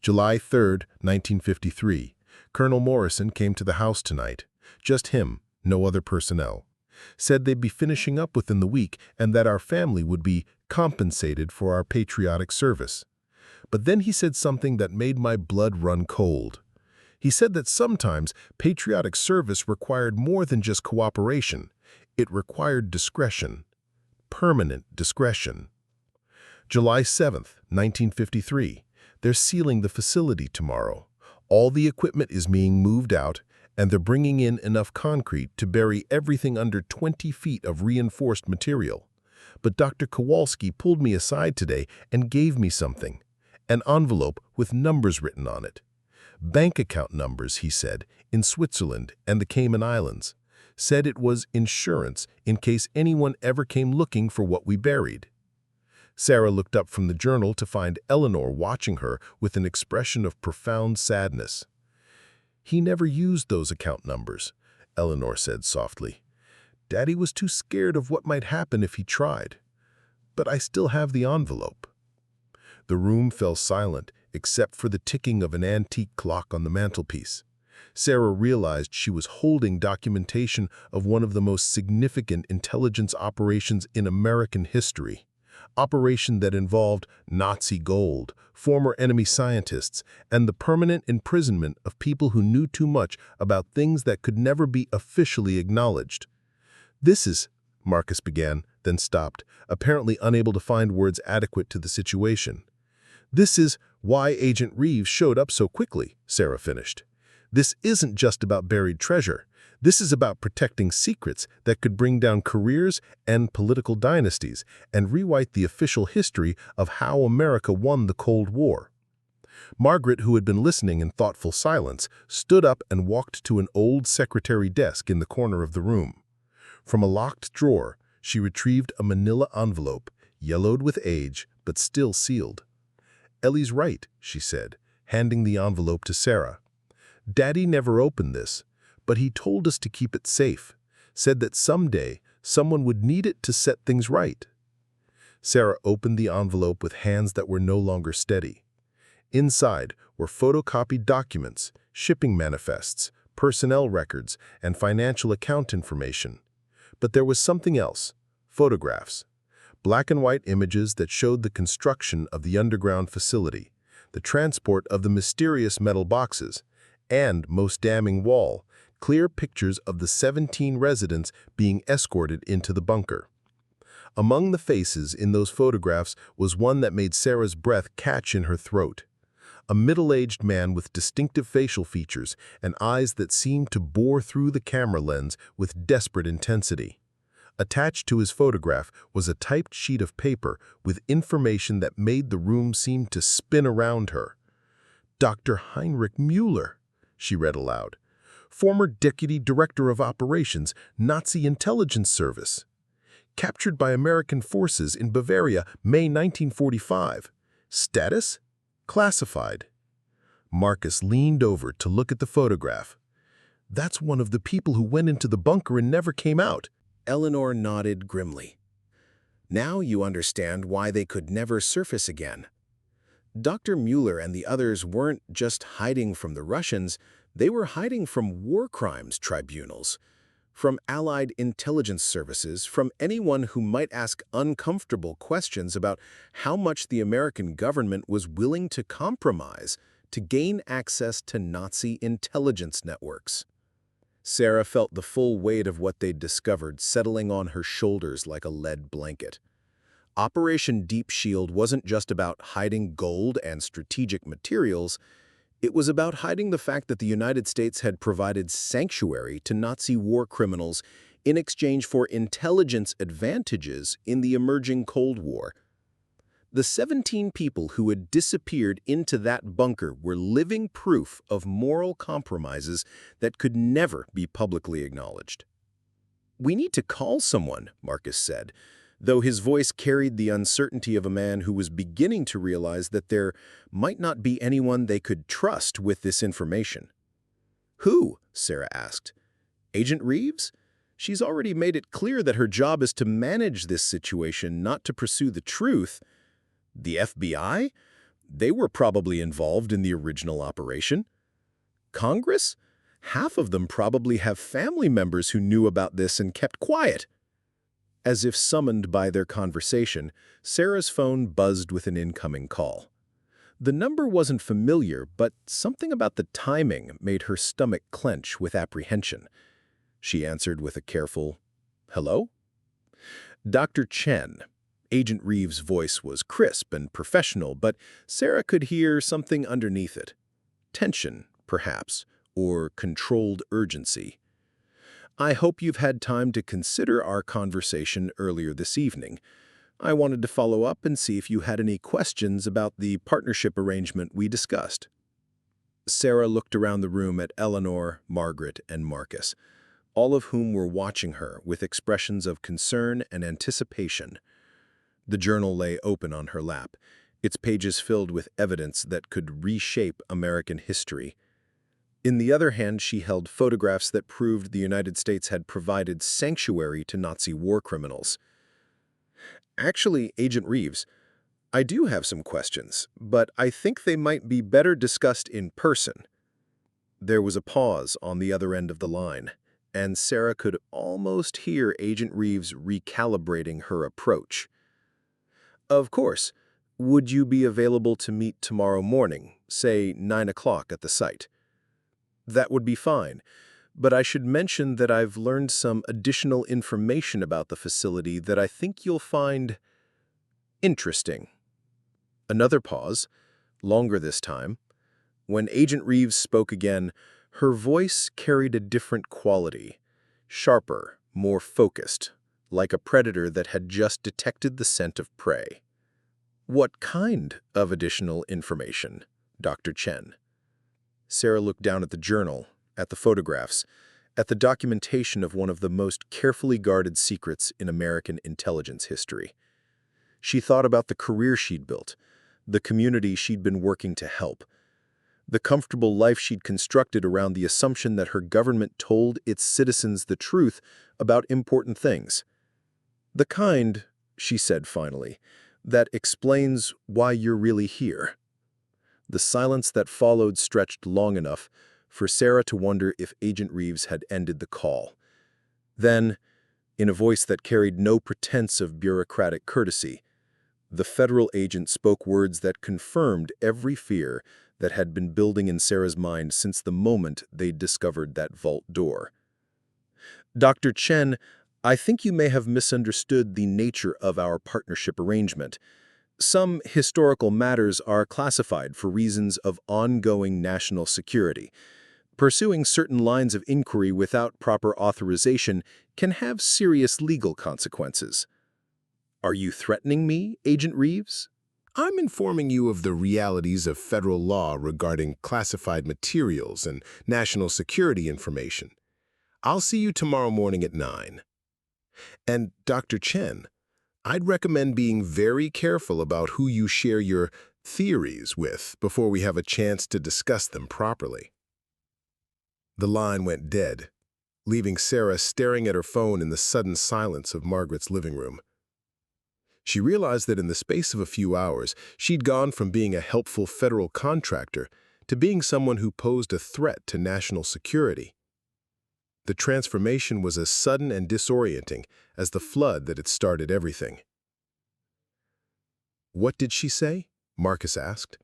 July 3, 1953. Colonel Morrison came to the house tonight. Just him, no other personnel. Said they'd be finishing up within the week and that our family would be compensated for our patriotic service. But then he said something that made my blood run cold. He said that sometimes patriotic service required more than just cooperation. It required discretion. Permanent discretion. July 7, 1953. They're sealing the facility tomorrow. All the equipment is being moved out, and they're bringing in enough concrete to bury everything under 20 feet of reinforced material. But Dr. Kowalski pulled me aside today and gave me something, an envelope with numbers written on it. Bank account numbers, he said, in Switzerland and the Cayman Islands. Said it was insurance in case anyone ever came looking for what we buried. Sarah looked up from the journal to find Eleanor watching her with an expression of profound sadness. He never used those account numbers, Eleanor said softly. Daddy was too scared of what might happen if he tried. But I still have the envelope. The room fell silent, except for the ticking of an antique clock on the mantelpiece. Sarah realized she was holding documentation of one of the most significant intelligence operations in American history. Operation that involved Nazi gold, former enemy scientists, and the permanent imprisonment of people who knew too much about things that could never be officially acknowledged. This is, Marcus began, then stopped, apparently unable to find words adequate to the situation. This is why Agent Reeves showed up so quickly, Sarah finished. This isn't just about buried treasure. This is about protecting secrets that could bring down careers and political dynasties and rewrite the official history of how America won the Cold War. Margaret, who had been listening in thoughtful silence, stood up and walked to an old secretary desk in the corner of the room. From a locked drawer, she retrieved a manila envelope, yellowed with age, but still sealed. Ellie's right, she said, handing the envelope to Sarah. Daddy never opened this, but he told us to keep it safe, said that someday Someone would need it to set things right. Sarah opened the envelope with hands that were no longer steady. Inside were photocopied documents, shipping manifests, personnel records, and financial account information. But there was something else: photographs. Black and white images that showed the construction of the underground facility, the transport of the mysterious metal boxes, and, most damning wall, clear pictures of the 17 residents being escorted into the bunker. Among the faces in those photographs was one that made Sarah's breath catch in her throat. A middle-aged man with distinctive facial features and eyes that seemed to bore through the camera lens with desperate intensity. Attached to his photograph was a typed sheet of paper with information that made the room seem to spin around her. "Dr. Heinrich Müller," she read aloud. "Former Deputy Director of Operations, Nazi Intelligence Service. Captured by American forces in Bavaria, May 1945. Status? Classified." Marcus leaned over to look at the photograph. "That's one of the people who went into the bunker and never came out." Eleanor nodded grimly. "Now you understand why they could never surface again. Dr. Müller and the others weren't just hiding from the Russians, they were hiding from war crimes tribunals, from Allied intelligence services, from anyone who might ask uncomfortable questions about how much the American government was willing to compromise to gain access to Nazi intelligence networks." Sarah felt the full weight of what they'd discovered settling on her shoulders like a lead blanket. Operation Deep Shield wasn't just about hiding gold and strategic materials, it was about hiding the fact that the United States had provided sanctuary to Nazi war criminals in exchange for intelligence advantages in the emerging Cold War. The 17 people who had disappeared into that bunker were living proof of moral compromises that could never be publicly acknowledged. "We need to call someone," Marcus said, though his voice carried the uncertainty of a man who was beginning to realize that there might not be anyone they could trust with this information. "Who?" Sarah asked. "Agent Reeves? She's already made it clear that her job is to manage this situation, not to pursue the truth. The FBI? They were probably involved in the original operation. Congress? Half of them probably have family members who knew about this and kept quiet." As if summoned by their conversation, Sarah's phone buzzed with an incoming call. The number wasn't familiar, but something about the timing made her stomach clench with apprehension. She answered with a careful, "Hello?" "Dr. Chen." Agent Reeves' voice was crisp and professional, but Sarah could hear something underneath it. Tension, perhaps, or controlled urgency. "I hope you've had time to consider our conversation earlier this evening. I wanted to follow up and see if you had any questions about the partnership arrangement we discussed." Sarah looked around the room at Eleanor, Margaret, and Marcus, all of whom were watching her with expressions of concern and anticipation. The journal lay open on her lap, its pages filled with evidence that could reshape American history. In the other hand, she held photographs that proved the United States had provided sanctuary to Nazi war criminals. "Actually, Agent Reeves, I do have some questions, but I think they might be better discussed in person." There was a pause on the other end of the line, and Sarah could almost hear Agent Reeves recalibrating her approach. "Of course. Would you be available to meet tomorrow morning, say 9 o'clock at the site?" "That would be fine, but I should mention that I've learned some additional information about the facility that I think you'll find interesting." Another pause, longer this time. When Agent Reeves spoke again, her voice carried a different quality, sharper, more focused, like a predator that had just detected the scent of prey. "What kind of additional information, Dr. Chen?" Sarah looked down at the journal, at the photographs, at the documentation of one of the most carefully guarded secrets in American intelligence history. She thought about the career she'd built, the community she'd been working to help. The comfortable life she'd constructed around the assumption that her government told its citizens the truth about important things. The kind, she said finally, that explains why you're really here. The silence that followed stretched long enough for Sarah to wonder if Agent Reeves had ended the call. Then, in a voice that carried no pretense of bureaucratic courtesy, the federal agent spoke words that confirmed every fear that had been building in Sarah's mind since the moment they'd discovered that vault door. "Dr. Chen, I think you may have misunderstood the nature of our partnership arrangement. Some historical matters are classified for reasons of ongoing national security. Pursuing certain lines of inquiry without proper authorization can have serious legal consequences." "Are you threatening me, Agent Reeves?" I'm informing you of the realities of federal law regarding classified materials and national security information. I'll see you tomorrow morning at 9. And Dr. Chen, I'd recommend being very careful about who you share your theories with before we have a chance to discuss them properly. The line went dead, leaving Sarah staring at her phone in the sudden silence of Margaret's living room. She realized that in the space of a few hours, she'd gone from being a helpful federal contractor to being someone who posed a threat to national security. The transformation was as sudden and disorienting as the flood that had started everything. "What did she say?" Marcus asked.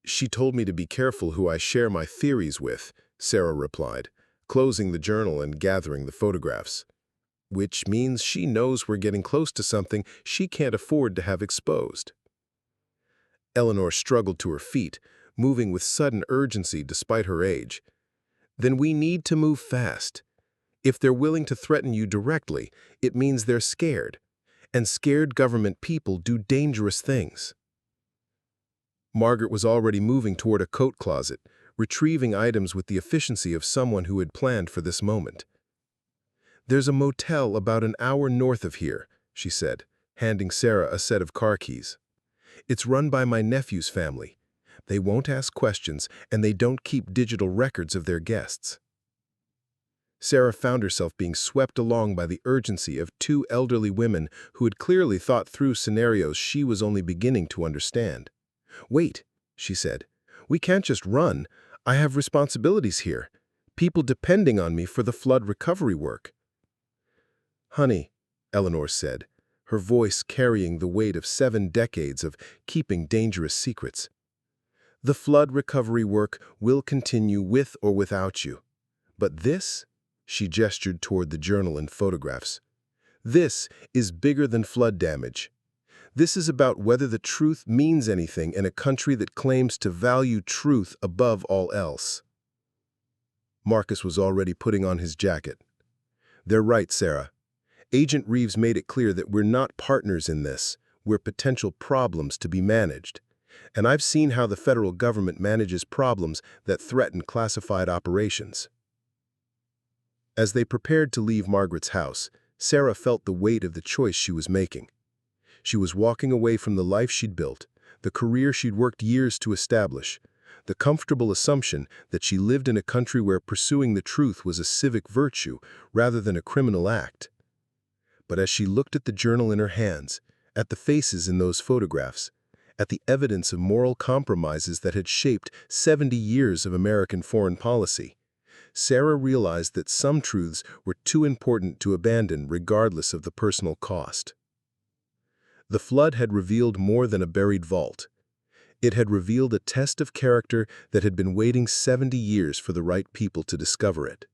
"She told me to be careful who I share my theories with," Sarah replied, closing the journal and gathering the photographs. "Which means she knows we're getting close to something she can't afford to have exposed." Eleanor struggled to her feet, moving with sudden urgency despite her age. "Then we need to move fast. If they're willing to threaten you directly, it means they're scared. And scared government people do dangerous things." Margaret was already moving toward a coat closet, retrieving items with the efficiency of someone who had planned for this moment. "There's a motel about an hour north of here," she said, handing Sarah a set of car keys. "It's run by my nephew's family. They won't ask questions, and they don't keep digital records of their guests." Sarah found herself being swept along by the urgency of two elderly women who had clearly thought through scenarios she was only beginning to understand. "Wait," she said. "We can't just run. I have responsibilities here. People depending on me for the flood recovery work." "Honey," Eleanor said, her voice carrying the weight of 7 decades of keeping dangerous secrets. "The flood recovery work will continue with or without you. But this," she gestured toward the journal and photographs, "this is bigger than flood damage. This is about whether the truth means anything in a country that claims to value truth above all else." Marcus was already putting on his jacket. "They're right, Sarah. Agent Reeves made it clear that we're not partners in this. We're potential problems to be managed. And I've seen how the federal government manages problems that threaten classified operations." As they prepared to leave Margaret's house, Sarah felt the weight of the choice she was making. She was walking away from the life she'd built, the career she'd worked years to establish, the comfortable assumption that she lived in a country where pursuing the truth was a civic virtue rather than a criminal act. But as she looked at the journal in her hands, at the faces in those photographs, at the evidence of moral compromises that had shaped 70 years of American foreign policy, Sarah realized that some truths were too important to abandon regardless of the personal cost. The flood had revealed more than a buried vault. It had revealed a test of character that had been waiting 70 years for the right people to discover it.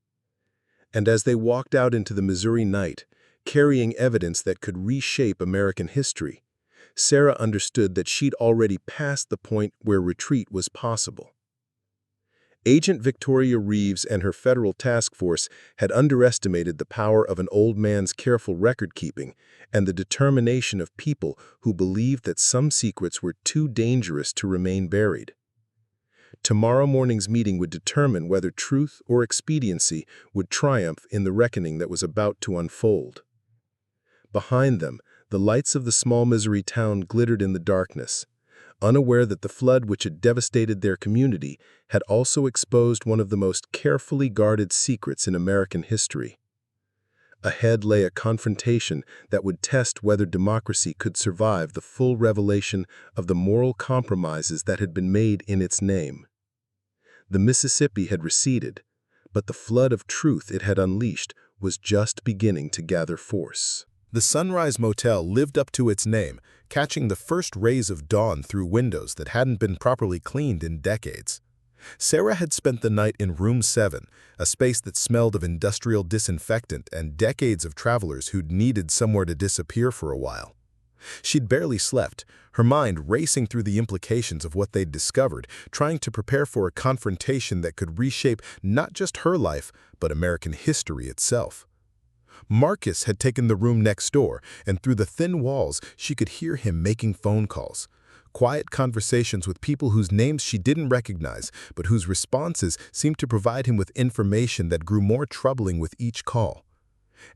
And as they walked out into the Missouri night, carrying evidence that could reshape American history, Sarah understood that she'd already passed the point where retreat was possible. Agent Victoria Reeves and her federal task force had underestimated the power of an old man's careful record-keeping and the determination of people who believed that some secrets were too dangerous to remain buried. Tomorrow morning's meeting would determine whether truth or expediency would triumph in the reckoning that was about to unfold. Behind them, the lights of the small Missouri town glittered in the darkness. unaware that the flood which had devastated their community had also exposed one of the most carefully guarded secrets in American history. Ahead lay a confrontation that would test whether democracy could survive the full revelation of the moral compromises that had been made in its name. The Mississippi had receded, but the flood of truth it had unleashed was just beginning to gather force. The Sunrise Motel lived up to its name, catching the first rays of dawn through windows that hadn't been properly cleaned in decades. Sarah had spent the night in Room 7, a space that smelled of industrial disinfectant and decades of travelers who'd needed somewhere to disappear for a while. She'd barely slept, her mind racing through the implications of what they'd discovered, trying to prepare for a confrontation that could reshape not just her life, but American history itself. Marcus had taken the room next door, and through the thin walls, she could hear him making phone calls. Quiet conversations with people whose names she didn't recognize, but whose responses seemed to provide him with information that grew more troubling with each call.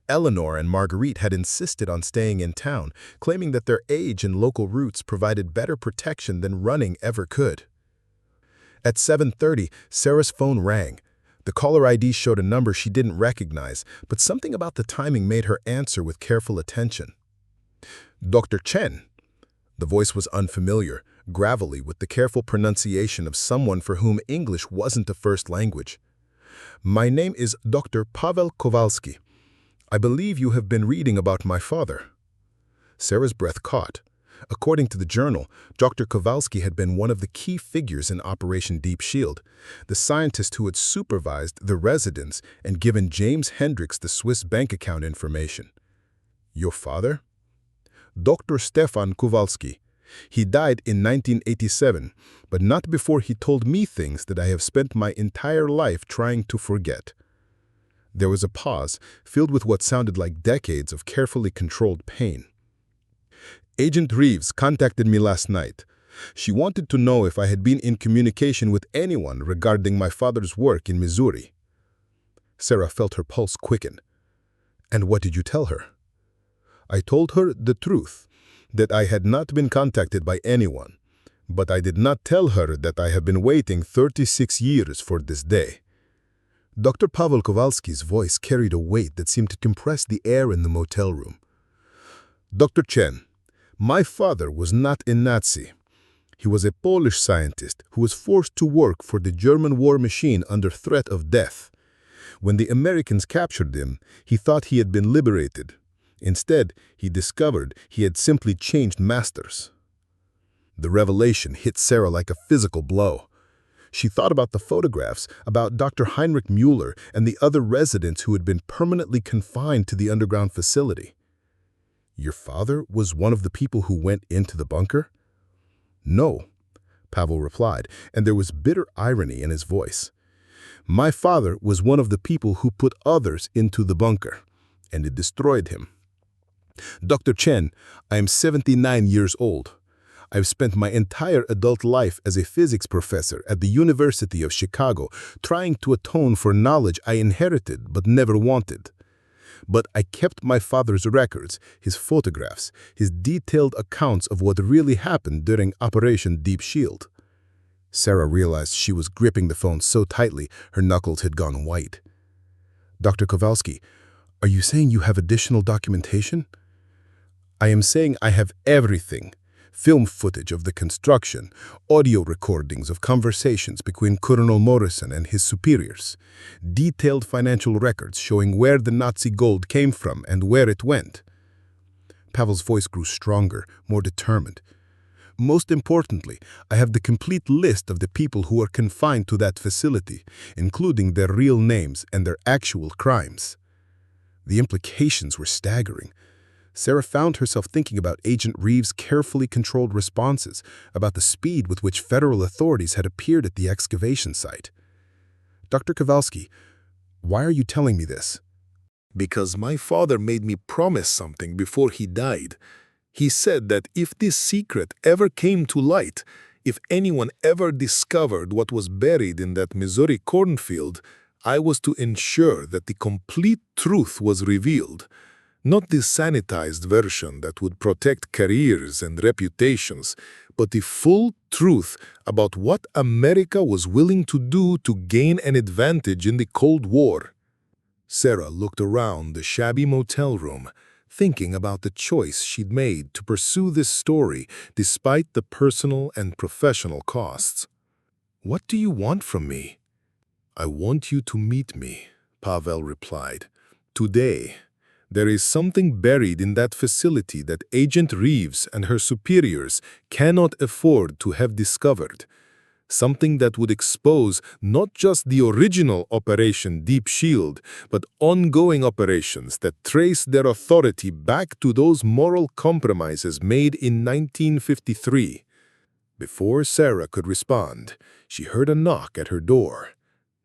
Eleanor and Marguerite had insisted on staying in town, claiming that their age and local roots provided better protection than running ever could. At 7:30, Sarah's phone rang. The caller ID showed a number she didn't recognize, but something about the timing made her answer with careful attention. "Dr. Chen." The voice was unfamiliar, gravelly, with the careful pronunciation of someone for whom English wasn't a first language. "My name is Dr. Pavel Kowalski. I believe you have been reading about my father." Sarah's breath caught. According to the journal, Dr. Kowalski had been one of the key figures in Operation Deep Shield, the scientist who had supervised the residence and given James Hendricks the Swiss bank account information. "Your father?" "Dr. Stefan Kowalski. He died in 1987, but not before he told me things that I have spent my entire life trying to forget." There was a pause, filled with what sounded like decades of carefully controlled pain. "Agent Reeves contacted me last night. She wanted to know if I had been in communication with anyone regarding my father's work in Missouri." Sarah felt her pulse quicken. "And what did you tell her?" "I told her the truth, that I had not been contacted by anyone, but I did not tell her that I have been waiting 36 years for this day." Dr. Pavel Kowalski's voice carried a weight that seemed to compress the air in the motel room. "Dr. Chen, my father was not a Nazi. He was a Polish scientist who was forced to work for the German war machine under threat of death. When the Americans captured him, he thought he had been liberated. Instead, he discovered he had simply changed masters." The revelation hit Sarah like a physical blow. She thought about the photographs, about Dr. Heinrich Müller and the other residents who had been permanently confined to the underground facility. "Your father was one of the people who went into the bunker?" "No," Pavel replied, and there was bitter irony in his voice. "My father was one of the people who put others into the bunker, and it destroyed him. Dr. Chen, I am 79 years old. I've spent my entire adult life as a physics professor at the University of Chicago, trying to atone for knowledge I inherited but never wanted. But I kept my father's records, his photographs, his detailed accounts of what really happened during Operation Deep Shield." Sarah realized she was gripping the phone so tightly her knuckles had gone white. "Dr. Kowalski, are you saying you have additional documentation?" "I am saying I have everything. Film footage of the construction, audio recordings of conversations between Colonel Morrison and his superiors, detailed financial records showing where the Nazi gold came from and where it went." Pavel's voice grew stronger, more determined. "Most importantly, I have the complete list of the people who are confined to that facility, including their real names and their actual crimes." The implications were staggering. Sarah found herself thinking about Agent Reeves' carefully controlled responses, about the speed with which federal authorities had appeared at the excavation site. "Dr. Kowalski, why are you telling me this?" "Because my father made me promise something before he died. He said that if this secret ever came to light, if anyone ever discovered what was buried in that Missouri cornfield, I was to ensure that the complete truth was revealed. Not this sanitized version that would protect careers and reputations, but the full truth about what America was willing to do to gain an advantage in the Cold War. Sarah looked around the shabby motel room, thinking about the choice she'd made to pursue this story despite the personal and professional costs. "What do you want from me?" "I want you to meet me," Pavel replied. "Today, there is something buried in that facility that Agent Reeves and her superiors cannot afford to have discovered. Something that would expose not just the original Operation Deep Shield, but ongoing operations that trace their authority back to those moral compromises made in 1953. Before Sarah could respond, she heard a knock at her door.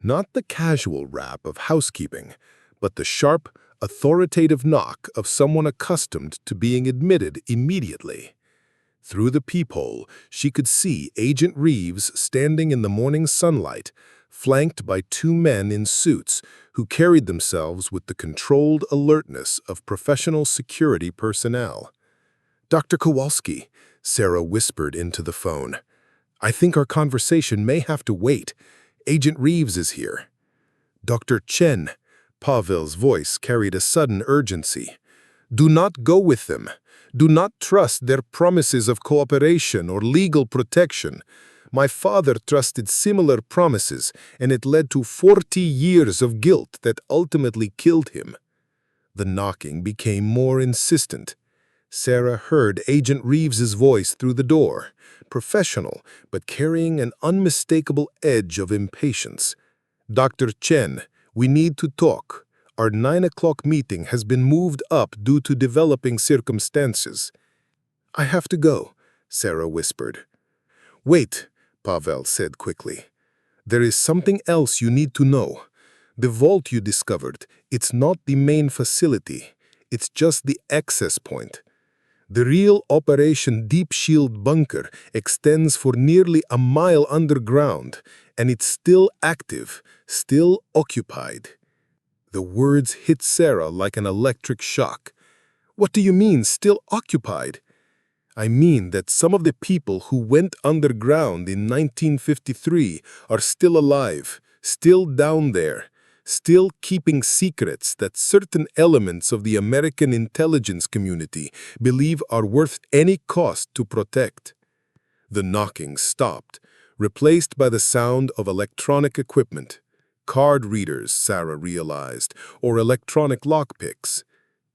Not the casual rap of housekeeping, but the sharp, authoritative knock of someone accustomed to being admitted immediately. Through the peephole, she could see Agent Reeves standing in the morning sunlight, flanked by two men in suits who carried themselves with the controlled alertness of professional security personnel. "Dr. Kowalski," Sarah whispered into the phone. "I think our conversation may have to wait. Agent Reeves is here." "Dr. Chen," Pavel's voice carried a sudden urgency. "Do not go with them. Do not trust their promises of cooperation or legal protection. My father trusted similar promises, and it led to 40 years of guilt that ultimately killed him." The knocking became more insistent. Sarah heard Agent Reeves's voice through the door, professional, but carrying an unmistakable edge of impatience. "Dr. Chen, we need to talk. Our 9 o'clock meeting has been moved up due to developing circumstances." "I have to go," Sarah whispered. "Wait," Pavel said quickly. "There is something else you need to know. The vault you discovered, it's not the main facility. It's just the access point. The real Operation Deep Shield bunker extends for nearly a mile underground, and it's still active, still occupied." The words hit Sarah like an electric shock. "What do you mean, still occupied?" "I mean that some of the people who went underground in 1953 are still alive, still down there, still keeping secrets that certain elements of the American intelligence community believe are worth any cost to protect." The knocking stopped, replaced by the sound of electronic equipment. Card readers, Sarah realized, or electronic lockpicks.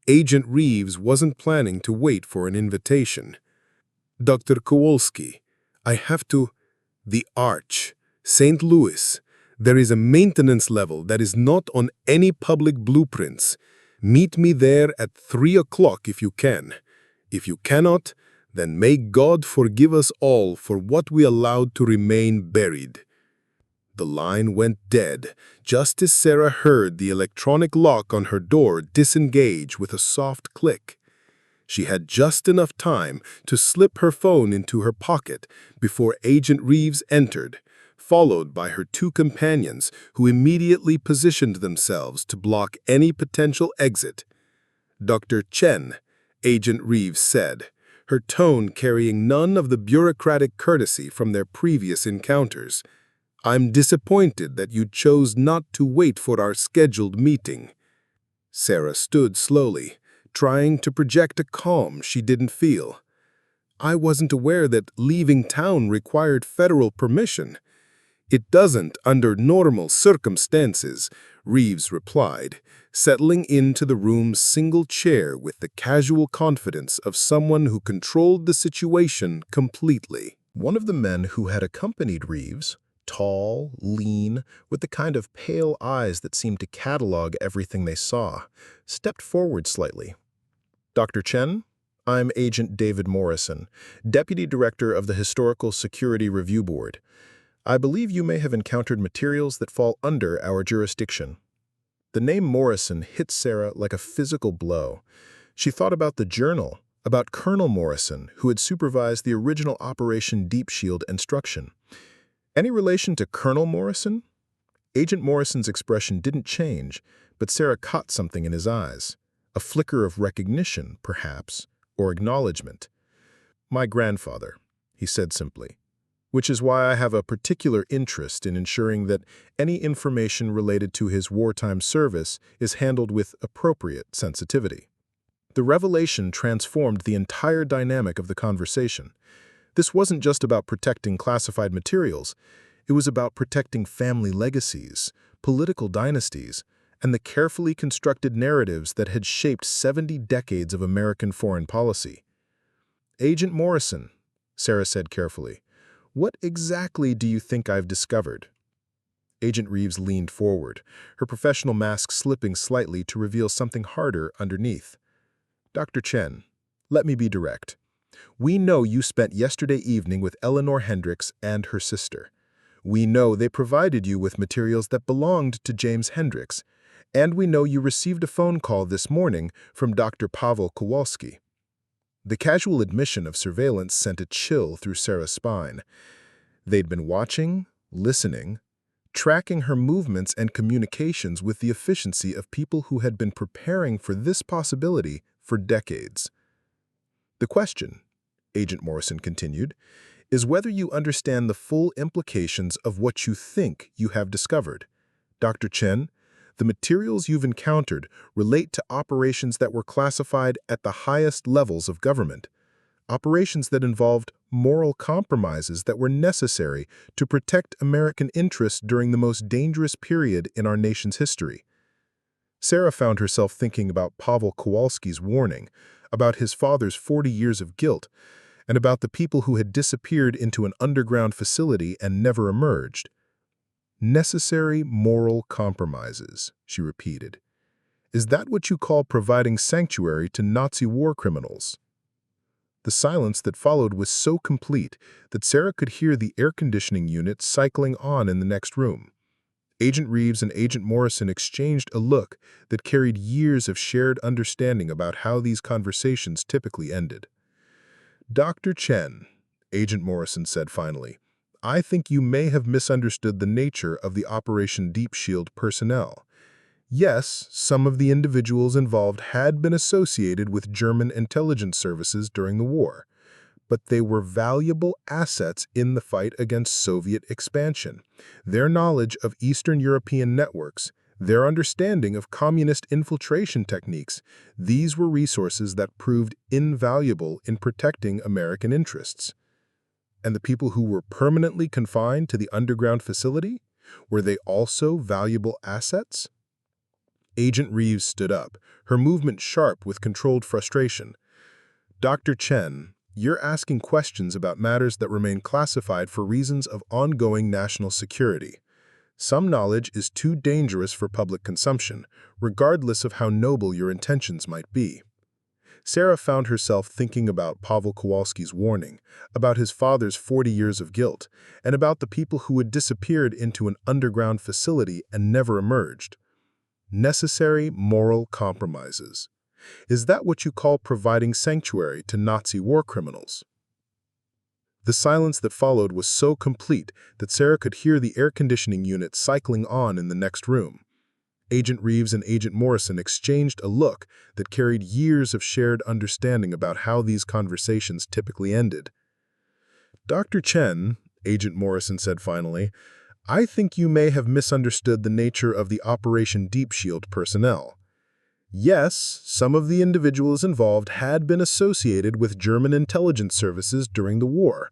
Agent Reeves wasn't planning to wait for an invitation. "Dr. Kowalski, I have to—" "The Arch, St. Louis. There is a maintenance level that is not on any public blueprints. Meet me there at 3 o'clock if you can. If you cannot, then may God forgive us all for what we allowed to remain buried." The line went dead just as Sarah heard the electronic lock on her door disengage with a soft click. She had just enough time to slip her phone into her pocket before Agent Reeves entered, followed by her two companions who immediately positioned themselves to block any potential exit. "Dr. Chen," Agent Reeves said, her tone carrying none of the bureaucratic courtesy from their previous encounters, "I'm disappointed that you chose not to wait for our scheduled meeting." Sarah stood slowly, trying to project a calm she didn't feel. "I wasn't aware that leaving town required federal permission." "It doesn't under normal circumstances," Reeves replied, settling into the room's single chair with the casual confidence of someone who controlled the situation completely. One of the men who had accompanied Reeves, tall, lean, with the kind of pale eyes that seemed to catalog everything they saw, stepped forward slightly. "Dr. Chen, I'm Agent David Morrison, Deputy Director of the Historical Security Review Board. I believe you may have encountered materials that fall under our jurisdiction." The name Morrison hit Sarah like a physical blow. She thought about the journal, about Colonel Morrison, who had supervised the original Operation Deep Shield instruction. Any relation to Colonel Morrison? Agent Morrison's expression didn't change, but Sarah caught something in his eyes. A flicker of recognition, perhaps, or acknowledgement. "My grandfather," he said simply. "Which is why I have a particular interest in ensuring that any information related to his wartime service is handled with appropriate sensitivity." The revelation transformed the entire dynamic of the conversation. This wasn't just about protecting classified materials. It was about protecting family legacies, political dynasties, and the carefully constructed narratives that had shaped 70 decades of American foreign policy. "Agent Morrison," Sarah said carefully, "what exactly do you think I've discovered?" Agent Reeves leaned forward, her professional mask slipping slightly to reveal something harder underneath. "Dr. Chen, let me be direct. We know you spent yesterday evening with Eleanor Hendricks and her sister. We know they provided you with materials that belonged to James Hendricks, and we know you received a phone call this morning from Dr. Pavel Kowalski." The casual admission of surveillance sent a chill through Sarah's spine. They'd been watching, listening, tracking her movements and communications with the efficiency of people who had been preparing for this possibility for decades. "The question," Agent Morrison continued, "is whether you understand the full implications of what you think you have discovered. Dr. Chen, the materials you've encountered relate to operations that were classified at the highest levels of government, operations that involved moral compromises that were necessary to protect American interests during the most dangerous period in our nation's history." Sarah found herself thinking about Pavel Kowalski's warning, about his father's 40 years of guilt, and about the people who had disappeared into an underground facility and never emerged. "Necessary moral compromises," she repeated. "Is that what you call providing sanctuary to Nazi war criminals?" The silence that followed was so complete that Sarah could hear the air conditioning unit cycling on in the next room. Agent Reeves and Agent Morrison exchanged a look that carried years of shared understanding about how these conversations typically ended. "Dr. Chen," Agent Morrison said finally, "I think you may have misunderstood the nature of the Operation Deep Shield personnel. Yes, some of the individuals involved had been associated with German intelligence services during the war, but they were valuable assets in the fight against Soviet expansion. Their knowledge of Eastern European networks, their understanding of communist infiltration techniques, these were resources that proved invaluable in protecting American interests. And the people who were permanently confined to the underground facility, were they also valuable assets?" Agent Reeves stood up, her movement sharp with controlled frustration. "Dr. Chen, you're asking questions about matters that remain classified for reasons of ongoing national security. Some knowledge is too dangerous for public consumption, regardless of how noble your intentions might be." Sarah found herself thinking about Pavel Kowalski's warning, about his father's 40 years of guilt, and about the people who had disappeared into an underground facility and never emerged. Necessary moral compromises. Is that what you call providing sanctuary to Nazi war criminals? The silence that followed was so complete that Sarah could hear the air conditioning unit cycling on in the next room. Agent Reeves and Agent Morrison exchanged a look that carried years of shared understanding about how these conversations typically ended. "Dr. Chen," Agent Morrison said finally, "I think you may have misunderstood the nature of the Operation Deep Shield personnel. Yes, some of the individuals involved had been associated with German intelligence services during the war,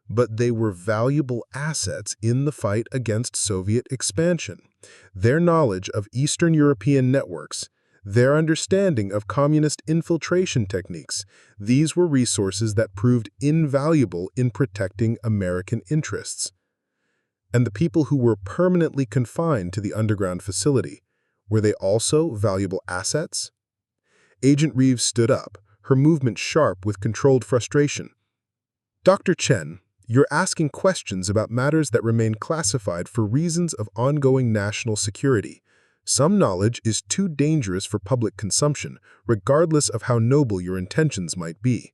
but they were valuable assets in the fight against Soviet expansion. Their knowledge of Eastern European networks, their understanding of communist infiltration techniques, these were resources that proved invaluable in protecting American interests. And the people who were permanently confined to the underground facility, were they also valuable assets?" Agent Reeves stood up, her movement sharp with controlled frustration. "Dr. Chen, you're asking questions about matters that remain classified for reasons of ongoing national security. Some knowledge is too dangerous for public consumption, regardless of how noble your intentions might be."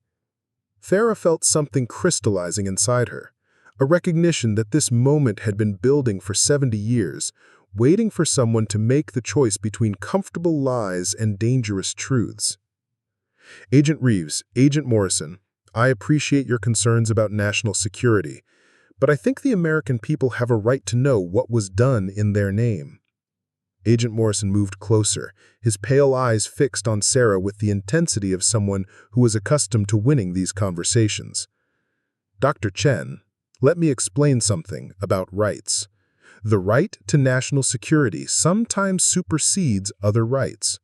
Farah felt something crystallizing inside her, a recognition that this moment had been building for 70 years, waiting for someone to make the choice between comfortable lies and dangerous truths. "Agent Reeves, Agent Morrison, I appreciate your concerns about national security, but I think the American people have a right to know what was done in their name. Agent Morrison moved closer, his pale eyes fixed on Sarah with the intensity of someone who was accustomed to winning these conversations. Dr. Chen, let me explain something about rights. The right to national security sometimes supersedes other rights.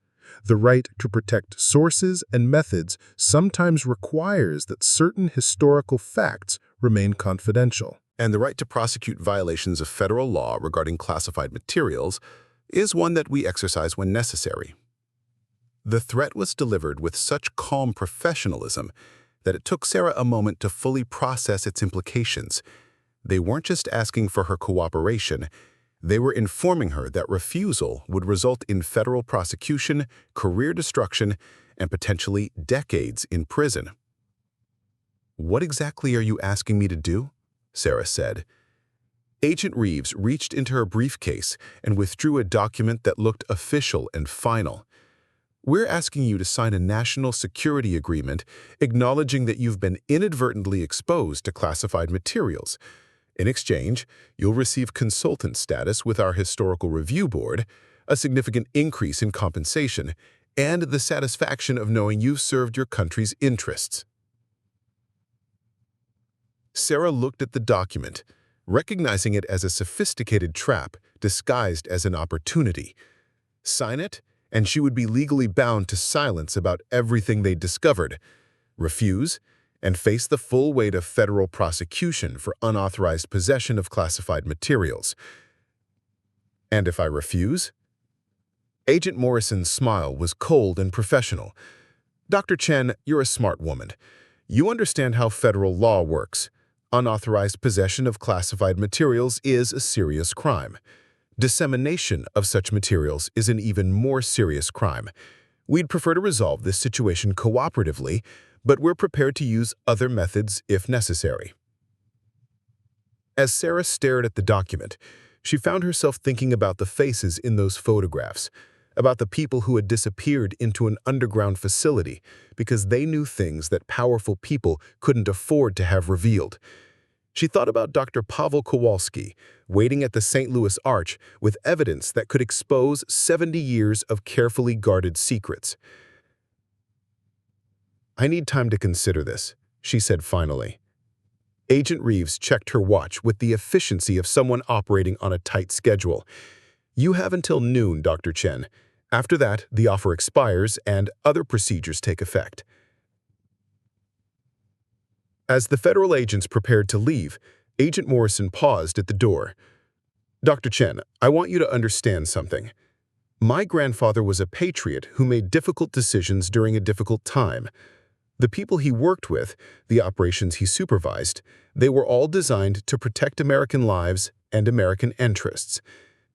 The right to protect sources and methods sometimes requires that certain historical facts remain confidential. And the right to prosecute violations of federal law regarding classified materials is one that we exercise when necessary. The threat was delivered with such calm professionalism that it took Sarah a moment to fully process its implications. They weren't just asking for her cooperation, they were informing her that refusal would result in federal prosecution, career destruction, and potentially decades in prison. "What exactly are you asking me to do?" Sarah said. Agent Reeves reached into her briefcase and withdrew a document that looked official and final. "We're asking you to sign a national security agreement acknowledging that you've been inadvertently exposed to classified materials. In exchange, you'll receive consultant status with our Historical Review Board, a significant increase in compensation, and the satisfaction of knowing you've served your country's interests." Sarah looked at the document, recognizing it as a sophisticated trap disguised as an opportunity. Sign it, and she would be legally bound to silence about everything they discovered. Refuse, and face the full weight of federal prosecution for unauthorized possession of classified materials. "And if I refuse?" Agent Morrison's smile was cold and professional. "Dr. Chen, you're a smart woman. You understand how federal law works. Unauthorized possession of classified materials is a serious crime. Dissemination of such materials is an even more serious crime. We'd prefer to resolve this situation cooperatively, but we're prepared to use other methods if necessary." As Sarah stared at the document, she found herself thinking about the faces in those photographs, about the people who had disappeared into an underground facility because they knew things that powerful people couldn't afford to have revealed. She thought about Dr. Pavel Kowalski, waiting at the St. Louis Arch with evidence that could expose 70 years of carefully guarded secrets. "I need time to consider this," she said finally. Agent Reeves checked her watch with the efficiency of someone operating on a tight schedule. "You have until noon, Dr. Chen. After that, the offer expires and other procedures take effect." As the federal agents prepared to leave, Agent Morrison paused at the door. "Dr. Chen, I want you to understand something. My grandfather was a patriot who made difficult decisions during a difficult time. The people he worked with, the operations he supervised, they were all designed to protect American lives and American interests.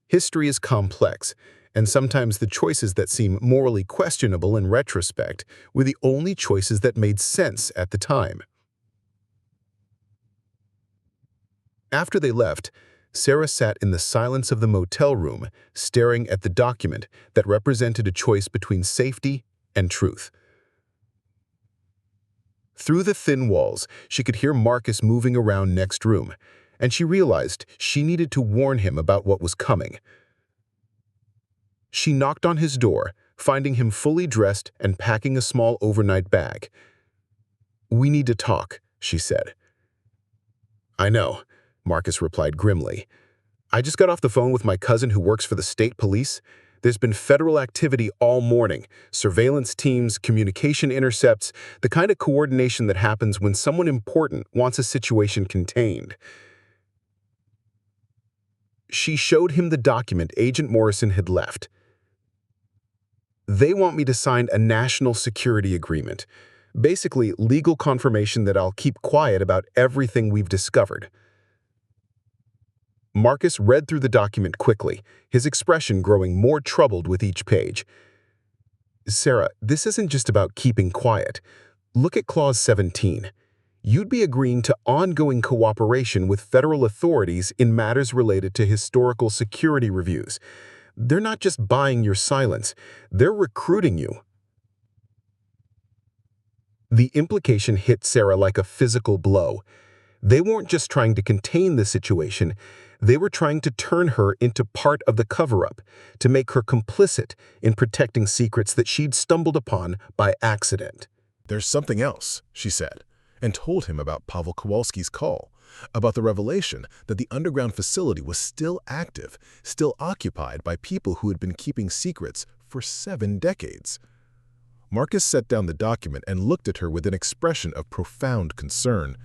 History is complex, and sometimes the choices that seem morally questionable in retrospect were the only choices that made sense at the time." After they left, Sarah sat in the silence of the motel room, staring at the document that represented a choice between safety and truth. Through the thin walls, she could hear Marcus moving around next room, and she realized she needed to warn him about what was coming. She knocked on his door, finding him fully dressed and packing a small overnight bag. "We need to talk," she said. "I know," Marcus replied grimly. "I just got off the phone with my cousin who works for the state police. There's been federal activity all morning, surveillance teams, communication intercepts, the kind of coordination that happens when someone important wants a situation contained." She showed him the document Agent Morrison had left. "They want me to sign a national security agreement, basically legal confirmation that I'll keep quiet about everything we've discovered." Marcus read through the document quickly, his expression growing more troubled with each page. "Sarah, this isn't just about keeping quiet. Look at Clause 17. You'd be agreeing to ongoing cooperation with federal authorities in matters related to historical security reviews. They're not just buying your silence, they're recruiting you." The implication hit Sarah like a physical blow. They weren't just trying to contain the situation, they were trying to turn her into part of the cover-up, to make her complicit in protecting secrets that she'd stumbled upon by accident. "There's something else," she said, and told him about Pavel Kowalski's call, about the revelation that the underground facility was still active, still occupied by people who had been keeping secrets for 7 decades. Marcus set down the document and looked at her with an expression of profound concern.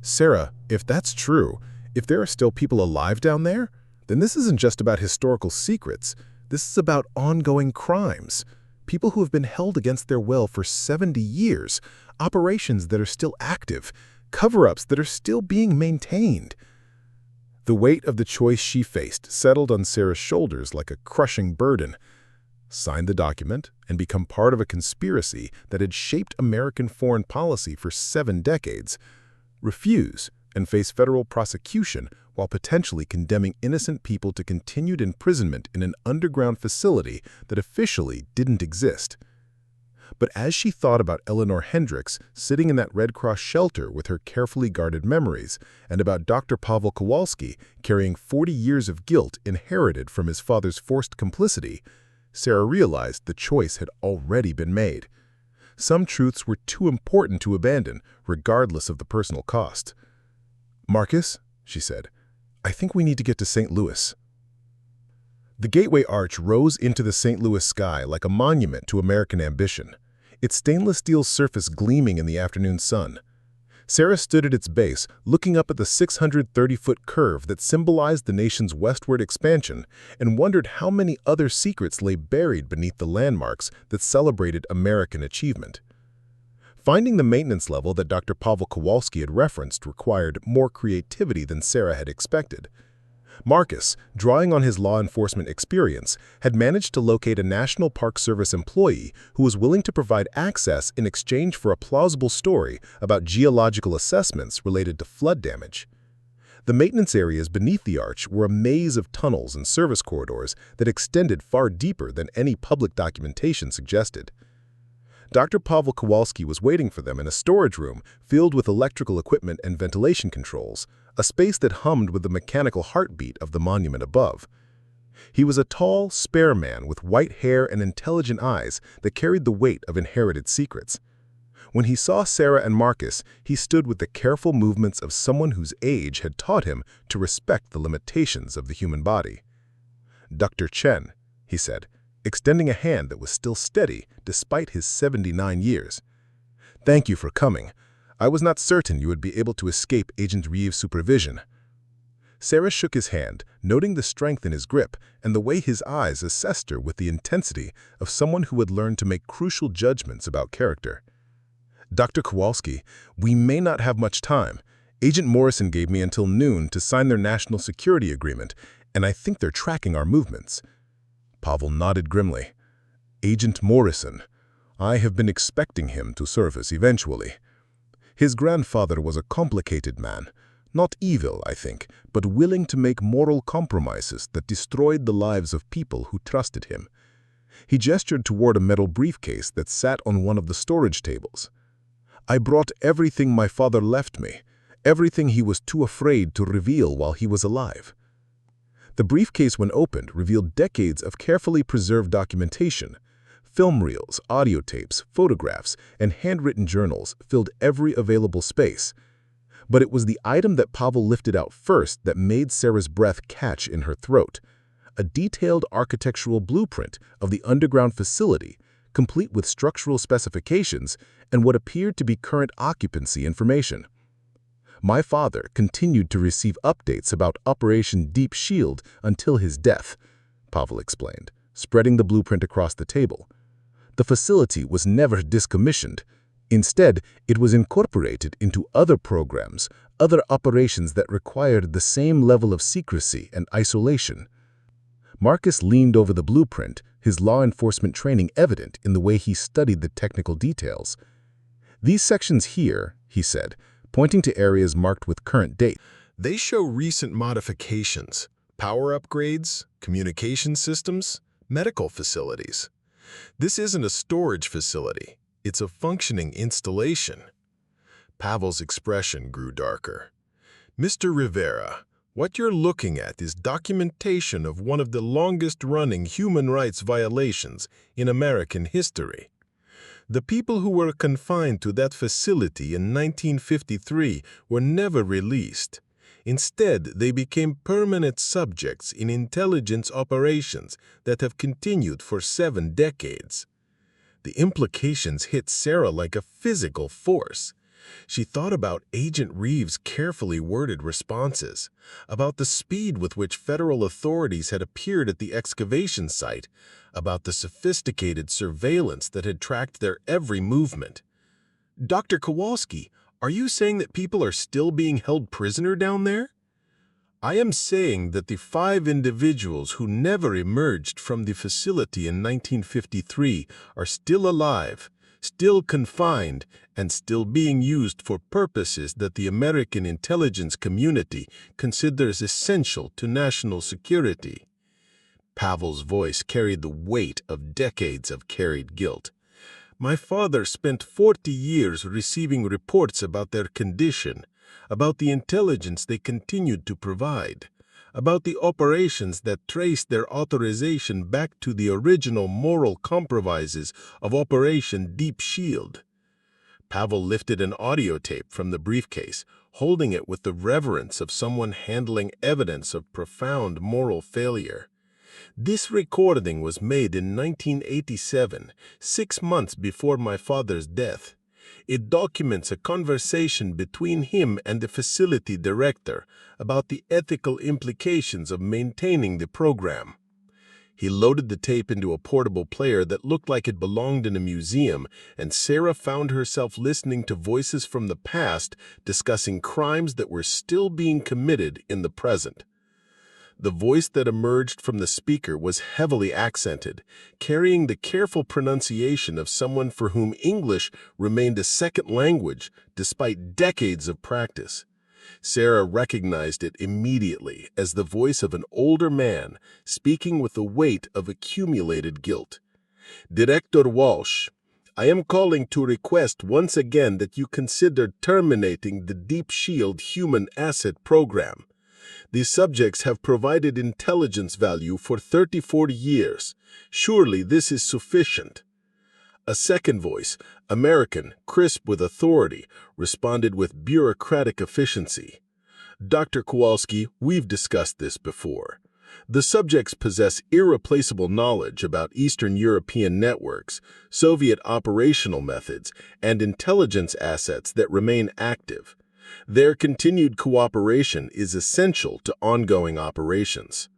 "Sarah, if that's true, if there are still people alive down there, then this isn't just about historical secrets. This is about ongoing crimes. People who have been held against their will for 70 years, operations that are still active, cover-ups that are still being maintained." The weight of the choice she faced settled on Sarah's shoulders like a crushing burden. Sign the document and become part of a conspiracy that had shaped American foreign policy for 7 decades. Refuse and face federal prosecution while potentially condemning innocent people to continued imprisonment in an underground facility that officially didn't exist. But as she thought about Eleanor Hendricks sitting in that Red Cross shelter with her carefully guarded memories, and about Dr. Pavel Kowalski carrying 40 years of guilt inherited from his father's forced complicity, Sarah realized the choice had already been made. Some truths were too important to abandon, regardless of the personal cost. "Marcus," she said, "I think we need to get to St. Louis." The Gateway Arch rose into the St. Louis sky like a monument to American ambition, its stainless steel surface gleaming in the afternoon sun. Sarah stood at its base, looking up at the 630-foot curve that symbolized the nation's westward expansion, and wondered how many other secrets lay buried beneath the landmarks that celebrated American achievement. Finding the maintenance level that Dr. Pavel Kowalski had referenced required more creativity than Sarah had expected. Marcus, drawing on his law enforcement experience, had managed to locate a National Park Service employee who was willing to provide access in exchange for a plausible story about geological assessments related to flood damage. The maintenance areas beneath the arch were a maze of tunnels and service corridors that extended far deeper than any public documentation suggested. Dr. Pavel Kowalski was waiting for them in a storage room filled with electrical equipment and ventilation controls, a space that hummed with the mechanical heartbeat of the monument above. He was a tall, spare man with white hair and intelligent eyes that carried the weight of inherited secrets. When he saw Sarah and Marcus, he stood with the careful movements of someone whose age had taught him to respect the limitations of the human body. "Dr. Chen," he said, extending a hand that was still steady despite his 79 years. "Thank you for coming. I was not certain you would be able to escape Agent Reeves' supervision." Sarah shook his hand, noting the strength in his grip and the way his eyes assessed her with the intensity of someone who had learned to make crucial judgments about character. "Dr. Kowalski, we may not have much time. Agent Morrison gave me until noon to sign their national security agreement, and I think they're tracking our movements." Pavel nodded grimly. "Agent Morrison. I have been expecting him to surface eventually. His grandfather was a complicated man, not evil, I think, but willing to make moral compromises that destroyed the lives of people who trusted him." He gestured toward a metal briefcase that sat on one of the storage tables. "I brought everything my father left me, everything he was too afraid to reveal while he was alive." The briefcase, when opened, revealed decades of carefully preserved documentation. Film reels, audio tapes, photographs, and handwritten journals filled every available space. But it was the item that Pavel lifted out first that made Sarah's breath catch in her throat. A detailed architectural blueprint of the underground facility, complete with structural specifications and what appeared to be current occupancy information. "My father continued to receive updates about Operation Deep Shield until his death," Pavel explained, spreading the blueprint across the table. "The facility was never discommissioned. Instead, it was incorporated into other programs, other operations that required the same level of secrecy and isolation." Marcus leaned over the blueprint, his law enforcement training evident in the way he studied the technical details. "These sections here," he said, pointing to areas marked with current date, "They show recent modifications, power upgrades, communication systems, medical facilities. This isn't a storage facility. It's a functioning installation. Pavel's expression grew darker. Mr. Rivera, what you're looking at is documentation of one of the longest-running human rights violations in American history. The people who were confined to that facility in 1953 were never released. Instead, they became permanent subjects in intelligence operations that have continued for 7 decades. The implications hit Sarah like a physical force. She thought about Agent Reeves' carefully worded responses, about the speed with which federal authorities had appeared at the excavation site, about the sophisticated surveillance that had tracked their every movement. Dr. Kowalski, are you saying that people are still being held prisoner down there? I am saying that the 5 individuals who never emerged from the facility in 1953 are still alive, still confined, and still being used for purposes that the American intelligence community considers essential to national security. Pavel's voice carried the weight of decades of carried guilt. My father spent 40 years receiving reports about their condition, about the intelligence they continued to provide, about the operations that traced their authorization back to the original moral compromises of Operation Deep Shield. Pavel lifted an audio tape from the briefcase, holding it with the reverence of someone handling evidence of profound moral failure. This recording was made in 1987, 6 months before my father's death. It documents a conversation between him and the facility director about the ethical implications of maintaining the program. He loaded the tape into a portable player that looked like it belonged in a museum, and Sarah found herself listening to voices from the past discussing crimes that were still being committed in the present. The voice that emerged from the speaker was heavily accented, carrying the careful pronunciation of someone for whom English remained a second language despite decades of practice. Sarah recognized it immediately as the voice of an older man speaking with the weight of accumulated guilt. Director Walsh, I am calling to request once again that you consider terminating the Deep Shield Human Asset Program. These subjects have provided intelligence value for 30-40 years. Surely this is sufficient. A second voice, American, crisp with authority, responded with bureaucratic efficiency. Dr. Kowalski, we've discussed this before. The subjects possess irreplaceable knowledge about Eastern European networks, Soviet operational methods, and intelligence assets that remain active. Their continued cooperation is essential to ongoing operations.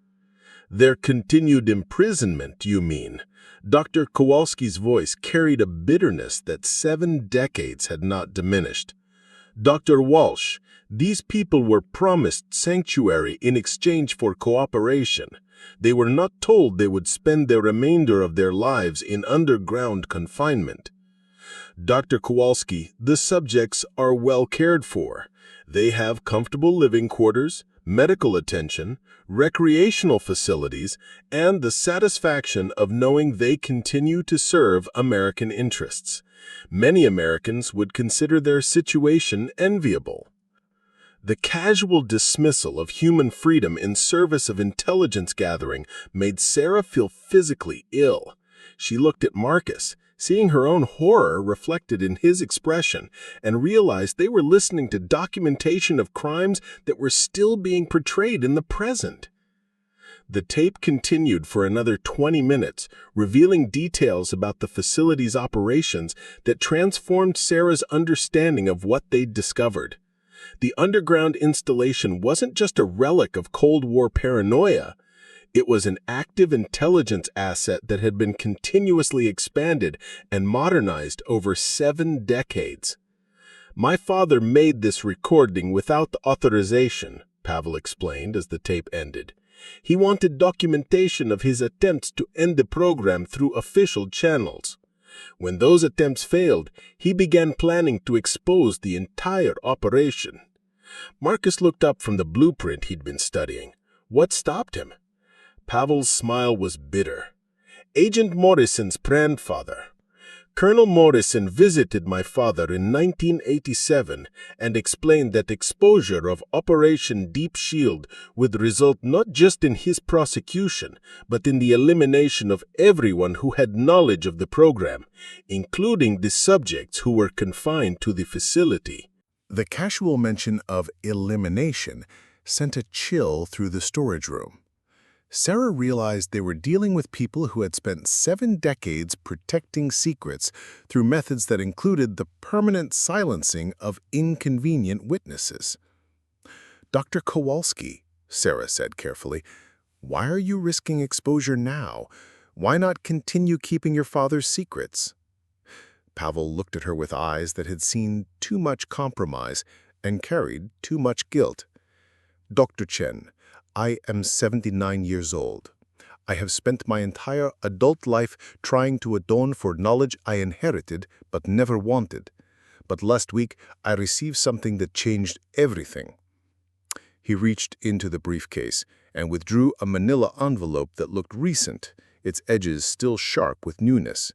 Their continued imprisonment, you mean? Dr. Kowalski's voice carried a bitterness that 7 decades had not diminished. Dr. Walsh, these people were promised sanctuary in exchange for cooperation. They were not told they would spend the remainder of their lives in underground confinement. Dr. Kowalski, the subjects are well cared for. They have comfortable living quarters, medical attention, recreational facilities, and the satisfaction of knowing they continue to serve American interests. Many Americans would consider their situation enviable. The casual dismissal of human freedom in service of intelligence gathering made Sarah feel physically ill. She looked at Marcus, seeing her own horror reflected in his expression, and realized they were listening to documentation of crimes that were still being portrayed in the present. The tape continued for another 20 minutes, revealing details about the facility's operations that transformed Sarah's understanding of what they'd discovered. The underground installation wasn't just a relic of Cold War paranoia. It was an active intelligence asset that had been continuously expanded and modernized over 7 decades. My father made this recording without the authorization, Pavel explained as the tape ended. He wanted documentation of his attempts to end the program through official channels. When those attempts failed, he began planning to expose the entire operation. Marcus looked up from the blueprint he'd been studying. What stopped him? Pavel's smile was bitter. Agent Morrison's grandfather. Colonel Morrison visited my father in 1987 and explained that exposure of Operation Deep Shield would result not just in his prosecution, but in the elimination of everyone who had knowledge of the program, including the subjects who were confined to the facility. The casual mention of elimination sent a chill through the storage room. Sarah realized they were dealing with people who had spent 7 decades protecting secrets through methods that included the permanent silencing of inconvenient witnesses. "Dr. Kowalski," Sarah said carefully, "why are you risking exposure now? Why not continue keeping your father's secrets?" Pavel looked at her with eyes that had seen too much compromise and carried too much guilt. "Dr. Chen, I am 79 years old. I have spent my entire adult life trying to atone for knowledge I inherited but never wanted. But last week, I received something that changed everything." He reached into the briefcase and withdrew a manila envelope that looked recent, its edges still sharp with newness.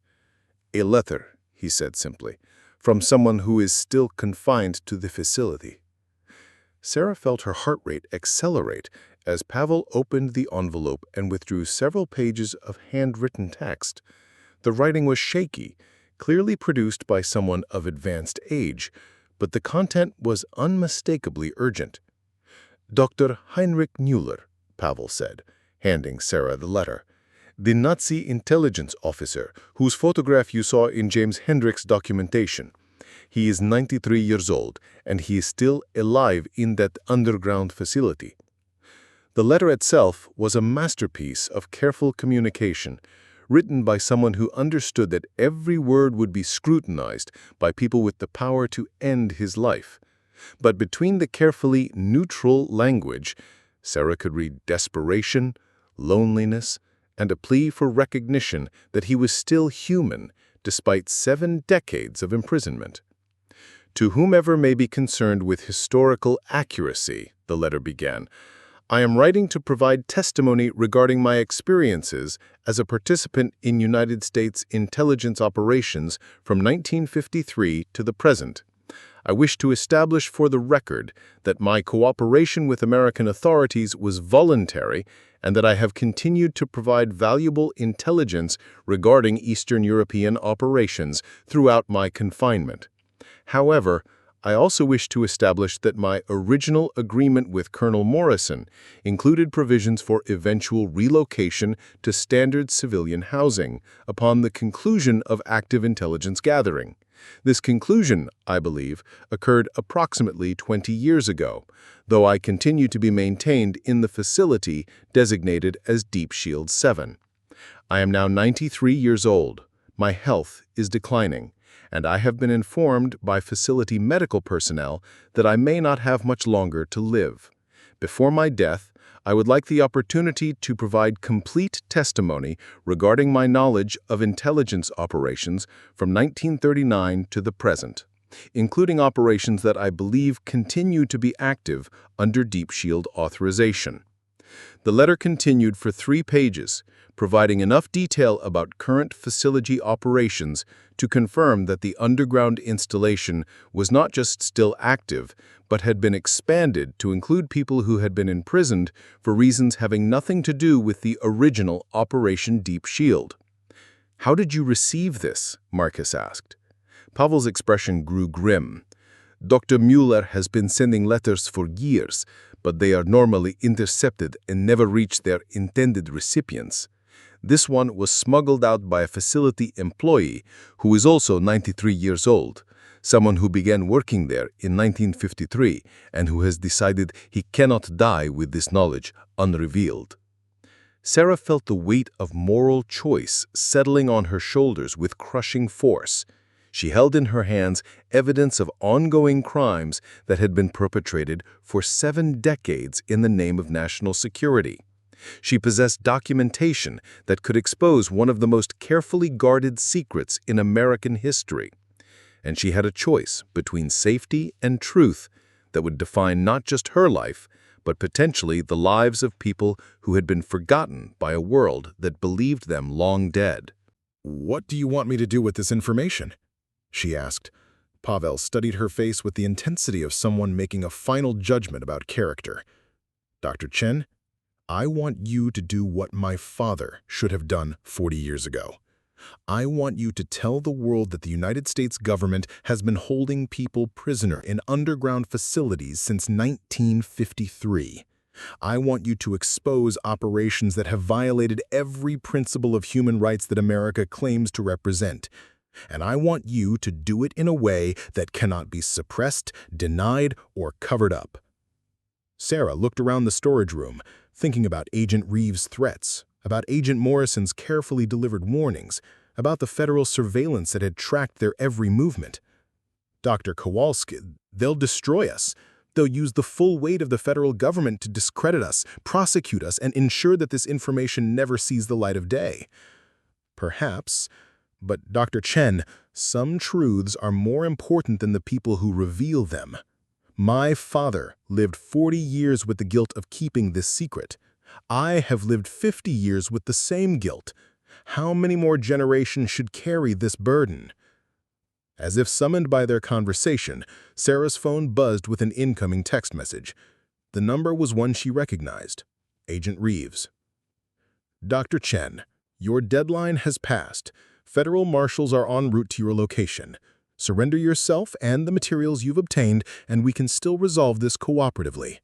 "A letter," he said simply, "from someone who is still confined to the facility." Sarah felt her heart rate accelerate as Pavel opened the envelope and withdrew several pages of handwritten text. The writing was shaky, clearly produced by someone of advanced age, but the content was unmistakably urgent. "Dr. Heinrich Müller," Pavel said, handing Sarah the letter. "The Nazi intelligence officer whose photograph you saw in James Hendricks' documentation. He is 93 years old, and he is still alive in that underground facility." The letter itself was a masterpiece of careful communication, written by someone who understood that every word would be scrutinized by people with the power to end his life. But between the carefully neutral language, Sarah could read desperation, loneliness, and a plea for recognition that he was still human despite 7 decades of imprisonment. "To whomever may be concerned with historical accuracy," the letter began, "I am writing to provide testimony regarding my experiences as a participant in United States intelligence operations from 1953 to the present. I wish to establish for the record that my cooperation with American authorities was voluntary and that I have continued to provide valuable intelligence regarding Eastern European operations throughout my confinement. However, I also wish to establish that my original agreement with Colonel Morrison included provisions for eventual relocation to standard civilian housing upon the conclusion of active intelligence gathering. This conclusion, I believe, occurred approximately 20 years ago, though I continue to be maintained in the facility designated as Deep Shield 7. I am now 93 years old. My health is declining, and I have been informed by facility medical personnel that I may not have much longer to live. Before my death, I would like the opportunity to provide complete testimony regarding my knowledge of intelligence operations from 1939 to the present, including operations that I believe continue to be active under Deep Shield authorization." The letter continued for 3 pages, providing enough detail about current facility operations to confirm that the underground installation was not just still active, but had been expanded to include people who had been imprisoned for reasons having nothing to do with the original Operation Deep Shield. "How did you receive this?" Marcus asked. Pavel's expression grew grim. "Dr. Müller has been sending letters for years, but they are normally intercepted and never reach their intended recipients. This one was smuggled out by a facility employee who is also 93 years old, someone who began working there in 1953 and who has decided he cannot die with this knowledge unrevealed." Sarah felt the weight of moral choice settling on her shoulders with crushing force. She held in her hands evidence of ongoing crimes that had been perpetrated for 7 decades in the name of national security. She possessed documentation that could expose one of the most carefully guarded secrets in American history. And she had a choice between safety and truth that would define not just her life, but potentially the lives of people who had been forgotten by a world that believed them long dead. "What do you want me to do with this information?" she asked. Pavel studied her face with the intensity of someone making a final judgment about character. "Dr. Chen, I want you to do what my father should have done 40 years ago. I want you to tell the world that the United States government has been holding people prisoner in underground facilities since 1953. I want you to expose operations that have violated every principle of human rights that America claims to represent. And I want you to do it in a way that cannot be suppressed, denied, or covered up." Sarah looked around the storage room, thinking about Agent Reeves' threats, about Agent Morrison's carefully delivered warnings, about the federal surveillance that had tracked their every movement. "Dr. Kowalski, they'll destroy us. They'll use the full weight of the federal government to discredit us, prosecute us, and ensure that this information never sees the light of day." "Perhaps. But Dr. Chen, some truths are more important than the people who reveal them. My father lived 40 years with the guilt of keeping this secret. I have lived 50 years with the same guilt. How many more generations should carry this burden?" As if summoned by their conversation, Sarah's phone buzzed with an incoming text message. The number was one she recognized: Agent Reeves. "Dr. Chen, your deadline has passed. Federal marshals are en route to your location. Surrender yourself and the materials you've obtained, and we can still resolve this cooperatively."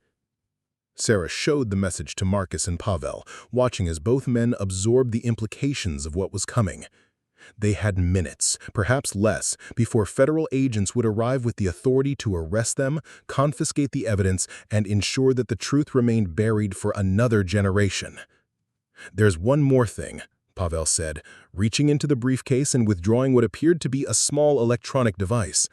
Sarah showed the message to Marcus and Pavel, watching as both men absorbed the implications of what was coming. They had minutes, perhaps less, before federal agents would arrive with the authority to arrest them, confiscate the evidence, and ensure that the truth remained buried for another generation. "There's one more thing," Pavel said, reaching into the briefcase and withdrawing what appeared to be a small electronic device.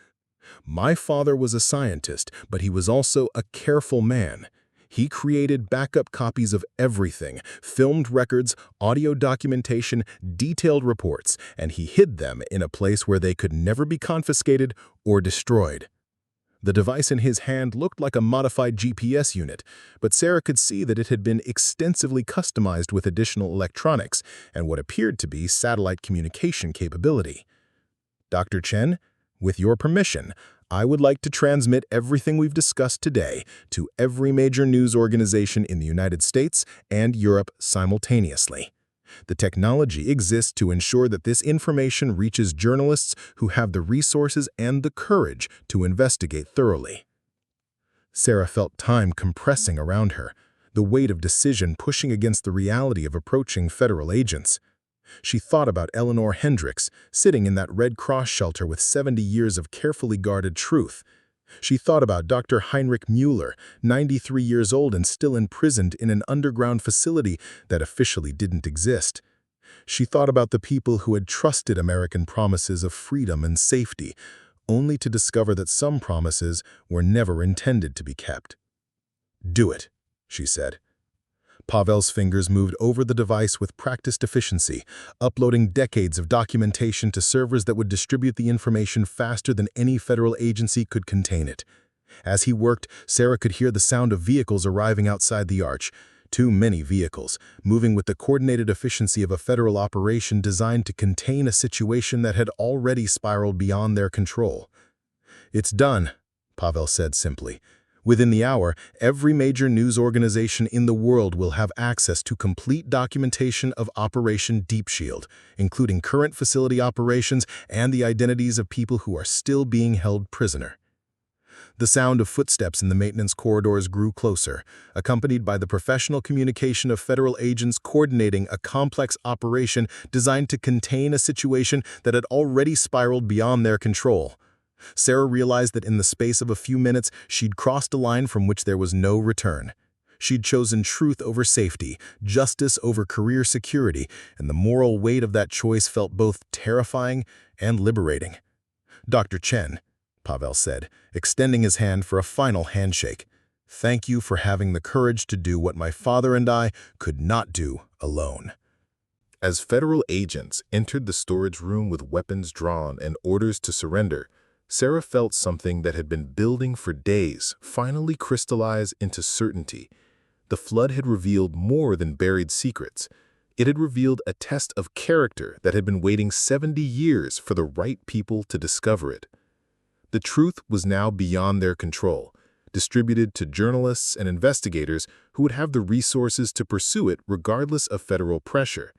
"My father was a scientist, but he was also a careful man. He created backup copies of everything, filmed records, audio documentation, detailed reports, and he hid them in a place where they could never be confiscated or destroyed." The device in his hand looked like a modified GPS unit, but Sarah could see that it had been extensively customized with additional electronics and what appeared to be satellite communication capability. "Dr. Chen, with your permission, I would like to transmit everything we've discussed today to every major news organization in the United States and Europe simultaneously. The technology exists to ensure that this information reaches journalists who have the resources and the courage to investigate thoroughly." Sarah felt time compressing around her, the weight of decision pushing against the reality of approaching federal agents. She thought about Eleanor Hendricks, sitting in that Red Cross shelter with 70 years of carefully guarded truth. She thought about Dr. Heinrich Müller, 93 years old and still imprisoned in an underground facility that officially didn't exist. She thought about the people who had trusted American promises of freedom and safety, only to discover that some promises were never intended to be kept. "Do it," she said. Pavel's fingers moved over the device with practiced efficiency, uploading decades of documentation to servers that would distribute the information faster than any federal agency could contain it. As he worked, Sarah could hear the sound of vehicles arriving outside the arch. Too many vehicles, moving with the coordinated efficiency of a federal operation designed to contain a situation that had already spiraled beyond their control. "It's done," Pavel said simply. "Within the hour, every major news organization in the world will have access to complete documentation of Operation Deep Shield, including current facility operations and the identities of people who are still being held prisoner." The sound of footsteps in the maintenance corridors grew closer, accompanied by the professional communication of federal agents coordinating a complex operation designed to contain a situation that had already spiraled beyond their control. Sarah realized that in the space of a few minutes, she'd crossed a line from which there was no return. She'd chosen truth over safety, justice over career security, and the moral weight of that choice felt both terrifying and liberating. "Dr. Chen," Pavel said, extending his hand for a final handshake, "thank you for having the courage to do what my father and I could not do alone." As federal agents entered the storage room with weapons drawn and orders to surrender, Sarah felt something that had been building for days finally crystallize into certainty. The flood had revealed more than buried secrets. It had revealed a test of character that had been waiting 70 years for the right people to discover it. The truth was now beyond their control, distributed to journalists and investigators who would have the resources to pursue it regardless of federal pressure.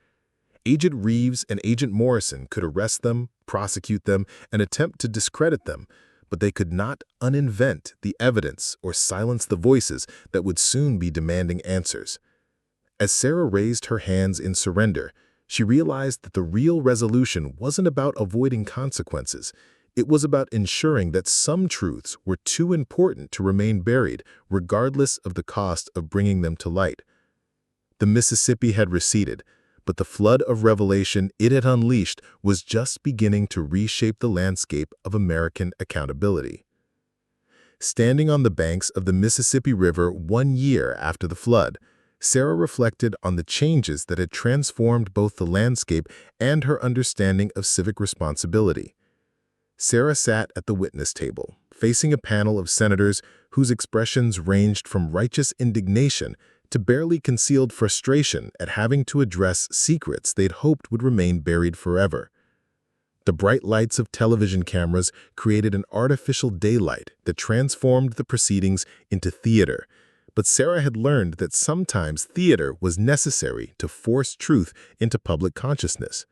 Agent Reeves and Agent Morrison could arrest them, prosecute them, and attempt to discredit them, but they could not uninvent the evidence or silence the voices that would soon be demanding answers. As Sarah raised her hands in surrender, she realized that the real resolution wasn't about avoiding consequences. It was about ensuring that some truths were too important to remain buried, regardless of the cost of bringing them to light. The Mississippi had receded, but the flood of revelation it had unleashed was just beginning to reshape the landscape of American accountability. Standing on the banks of the Mississippi River 1 year after the flood, Sarah reflected on the changes that had transformed both the landscape and her understanding of civic responsibility. Sarah sat at the witness table, facing a panel of senators whose expressions ranged from righteous indignation to barely concealed frustration at having to address secrets they'd hoped would remain buried forever. The bright lights of television cameras created an artificial daylight that transformed the proceedings into theater, but Sarah had learned that sometimes theater was necessary to force truth into public consciousness.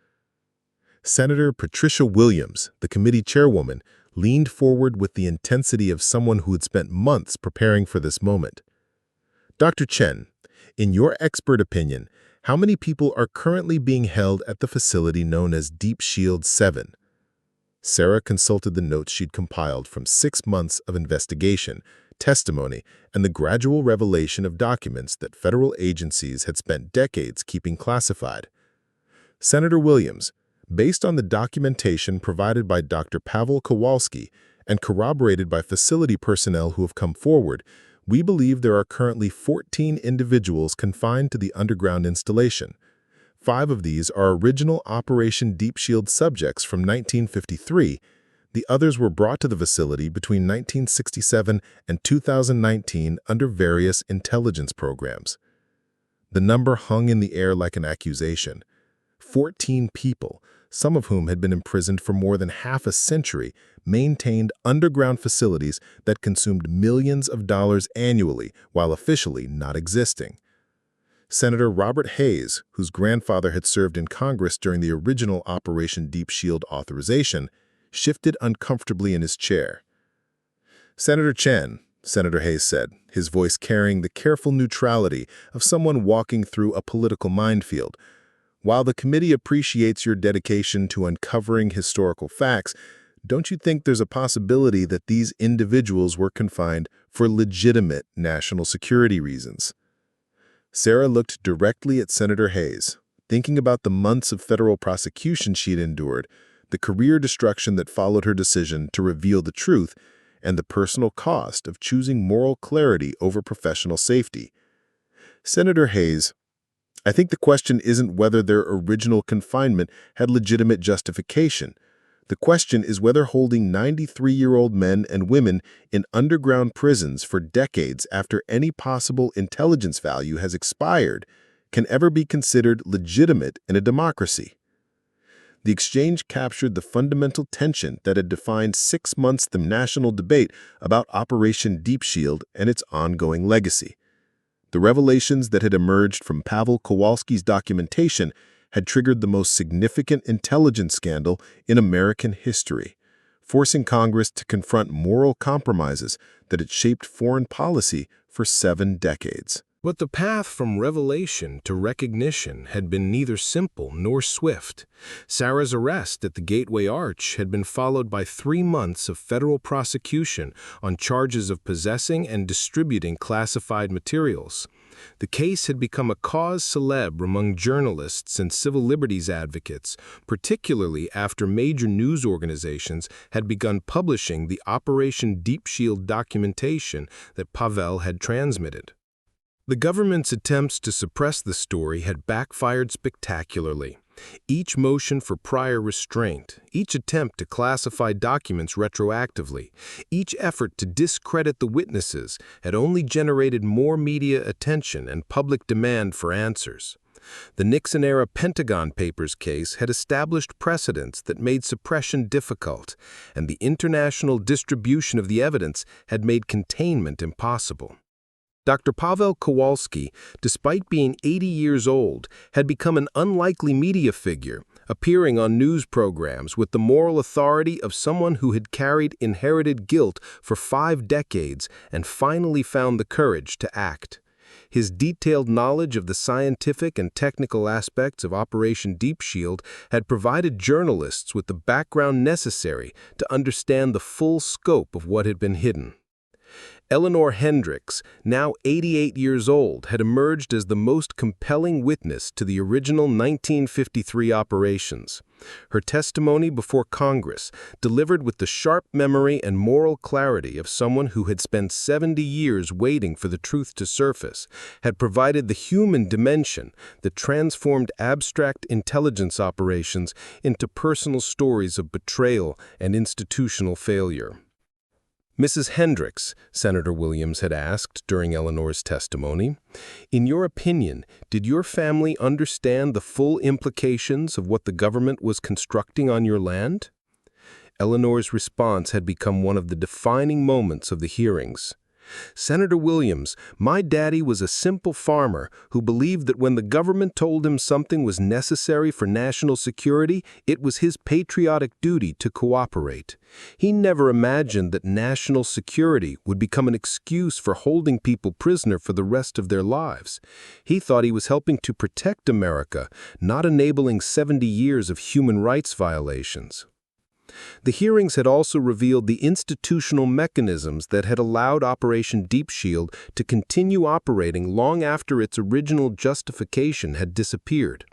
Senator Patricia Williams, the committee chairwoman, leaned forward with the intensity of someone who had spent months preparing for this moment. Dr. Chen, in your expert opinion, how many people are currently being held at the facility known as Deep Shield 7? Sarah consulted the notes she'd compiled from 6 months of investigation, testimony, and the gradual revelation of documents that federal agencies had spent decades keeping classified. Senator Williams, based on the documentation provided by Dr. Pavel Kowalski and corroborated by facility personnel who have come forward, we believe there are currently 14 individuals confined to the underground installation. 5 of these are original Operation Deep Shield subjects from 1953. The others were brought to the facility between 1967 and 2019 under various intelligence programs. The number hung in the air like an accusation. 14 people, some of whom had been imprisoned for more than half a century, maintained underground facilities that consumed millions of dollars annually while officially not existing. Senator Robert Hayes, whose grandfather had served in Congress during the original Operation Deep Shield authorization, shifted uncomfortably in his chair. "Senator Chen," Senator Hayes said, his voice carrying the careful neutrality of someone walking through a political minefield, "while the committee appreciates your dedication to uncovering historical facts, don't you think there's a possibility that these individuals were confined for legitimate national security reasons?" Sarah looked directly at Senator Hayes, thinking about the months of federal prosecution she'd endured, the career destruction that followed her decision to reveal the truth, and the personal cost of choosing moral clarity over professional safety. "Senator Hayes, I think the question isn't whether their original confinement had legitimate justification. The question is whether holding 93-year-old men and women in underground prisons for decades after any possible intelligence value has expired can ever be considered legitimate in a democracy." The exchange captured the fundamental tension that had defined 6 months the national debate about Operation Deep Shield and its ongoing legacy. The revelations that had emerged from Pavel Kowalski's documentation had triggered the most significant intelligence scandal in American history, forcing Congress to confront moral compromises that had shaped foreign policy for 7 decades. But the path from revelation to recognition had been neither simple nor swift. Sarah's arrest at the Gateway Arch had been followed by 3 months of federal prosecution on charges of possessing and distributing classified materials. The case had become a cause célèbre among journalists and civil liberties advocates, particularly after major news organizations had begun publishing the Operation Deep Shield documentation that Pavel had transmitted. The government's attempts to suppress the story had backfired spectacularly. Each motion for prior restraint, each attempt to classify documents retroactively, each effort to discredit the witnesses had only generated more media attention and public demand for answers. The Nixon-era Pentagon Papers case had established precedents that made suppression difficult, and the international distribution of the evidence had made containment impossible. Dr. Pavel Kowalski, despite being 80 years old, had become an unlikely media figure, appearing on news programs with the moral authority of someone who had carried inherited guilt for 5 decades and finally found the courage to act. His detailed knowledge of the scientific and technical aspects of Operation Deep Shield had provided journalists with the background necessary to understand the full scope of what had been hidden. Eleanor Hendricks, now 88 years old, had emerged as the most compelling witness to the original 1953 operations. Her testimony before Congress, delivered with the sharp memory and moral clarity of someone who had spent 70 years waiting for the truth to surface, had provided the human dimension that transformed abstract intelligence operations into personal stories of betrayal and institutional failure. Mrs. Hendricks, Senator Williams had asked during Eleanor's testimony, in your opinion, did your family understand the full implications of what the government was constructing on your land? Eleanor's response had become one of the defining moments of the hearings. Senator Williams, my daddy was a simple farmer who believed that when the government told him something was necessary for national security, it was his patriotic duty to cooperate. He never imagined that national security would become an excuse for holding people prisoner for the rest of their lives. He thought he was helping to protect America, not enabling 70 years of human rights violations. The hearings had also revealed the institutional mechanisms that had allowed Operation Deep Shield to continue operating long after its original justification had disappeared.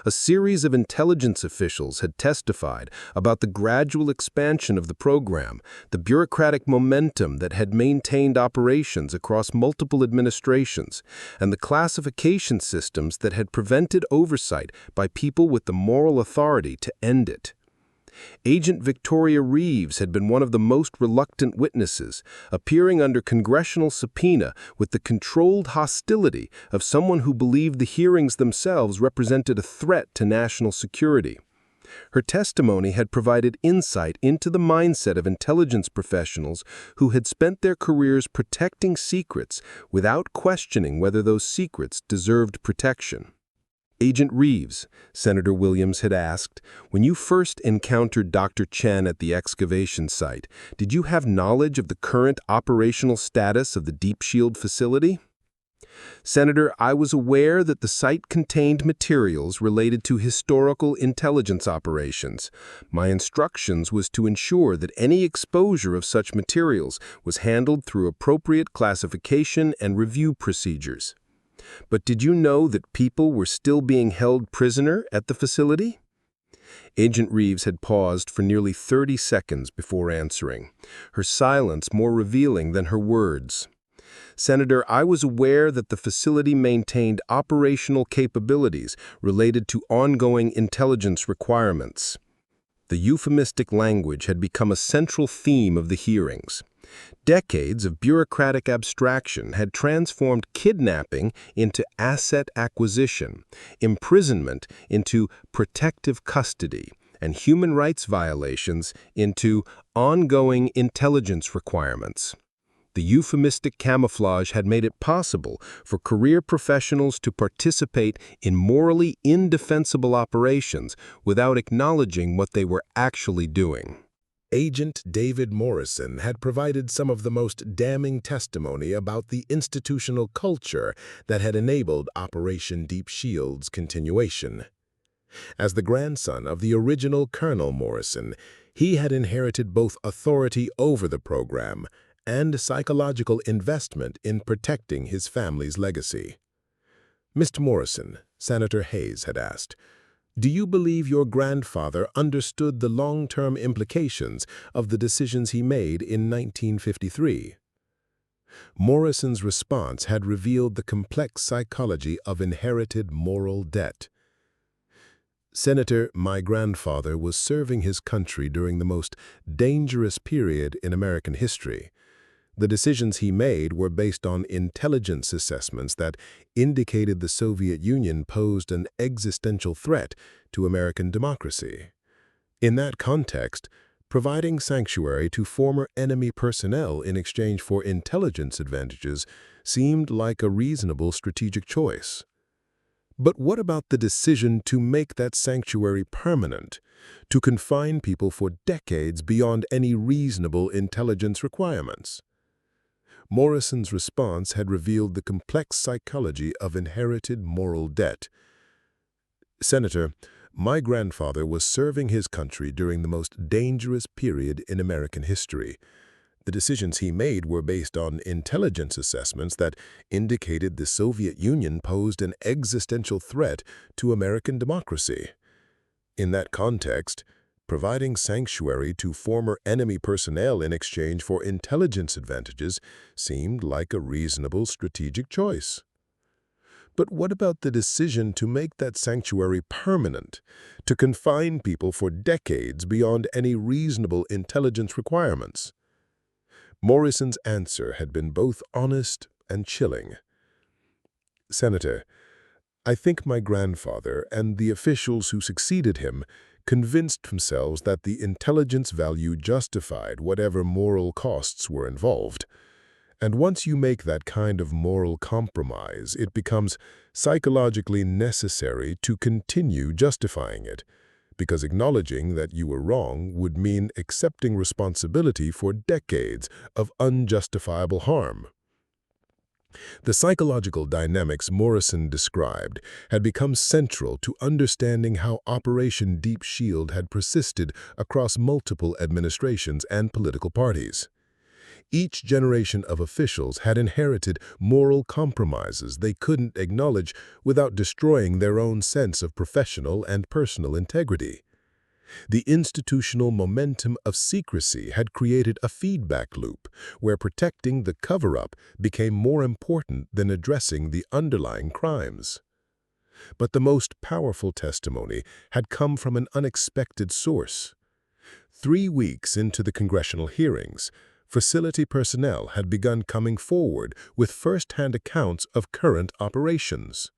A series of intelligence officials had testified about the gradual expansion of the program, the bureaucratic momentum that had maintained operations across multiple administrations, and the classification systems that had prevented oversight by people with the moral authority to end it. Agent Victoria Reeves had been one of the most reluctant witnesses, appearing under congressional subpoena with the controlled hostility of someone who believed the hearings themselves represented a threat to national security. Her testimony had provided insight into the mindset of intelligence professionals who had spent their careers protecting secrets without questioning whether those secrets deserved protection. Agent Reeves, Senator Williams had asked, when you first encountered Dr. Chen at the excavation site, did you have knowledge of the current operational status of the Deep Shield facility? Senator, I was aware that the site contained materials related to historical intelligence operations. My instructions was to ensure that any exposure of such materials was handled through appropriate classification and review procedures. But did you know that people were still being held prisoner at the facility? Agent Reeves had paused for nearly 30 seconds before answering, her silence more revealing than her words. Senator, I was aware that the facility maintained operational capabilities related to ongoing intelligence requirements. The euphemistic language had become a central theme of the hearings. Decades of bureaucratic abstraction had transformed kidnapping into asset acquisition, imprisonment into protective custody, and human rights violations into ongoing intelligence requirements. The euphemistic camouflage had made it possible for career professionals to participate in morally indefensible operations without acknowledging what they were actually doing. Agent David Morrison had provided some of the most damning testimony about the institutional culture that had enabled Operation Deep Shield's continuation. As the grandson of the original Colonel Morrison, he had inherited both authority over the program and psychological investment in protecting his family's legacy. Mr. Morrison, Senator Hayes had asked, do you believe your grandfather understood the long-term implications of the decisions he made in 1953? Morrison's response had revealed the complex psychology of inherited moral debt. Senator, my grandfather was serving his country during the most dangerous period in American history. The decisions he made were based on intelligence assessments that indicated the Soviet Union posed an existential threat to American democracy. In that context, providing sanctuary to former enemy personnel in exchange for intelligence advantages seemed like a reasonable strategic choice. But what about the decision to make that sanctuary permanent, to confine people for decades beyond any reasonable intelligence requirements? Morrison's response had revealed the complex psychology of inherited moral debt. Senator, my grandfather was serving his country during the most dangerous period in American history. The decisions he made were based on intelligence assessments that indicated the Soviet Union posed an existential threat to American democracy. In that context, providing sanctuary to former enemy personnel in exchange for intelligence advantages seemed like a reasonable strategic choice. But what about the decision to make that sanctuary permanent, to confine people for decades beyond any reasonable intelligence requirements? Morrison's answer had been both honest and chilling. Senator, I think my grandfather and the officials who succeeded him convinced themselves that the intelligence value justified whatever moral costs were involved. And once you make that kind of moral compromise, it becomes psychologically necessary to continue justifying it, because acknowledging that you were wrong would mean accepting responsibility for decades of unjustifiable harm. The psychological dynamics Morrison described had become central to understanding how Operation Deep Shield had persisted across multiple administrations and political parties. Each generation of officials had inherited moral compromises they couldn't acknowledge without destroying their own sense of professional and personal integrity. The institutional momentum of secrecy had created a feedback loop where protecting the cover-up became more important than addressing the underlying crimes. But the most powerful testimony had come from an unexpected source. 3 weeks into the congressional hearings, facility personnel had begun coming forward with first-hand accounts of current operations.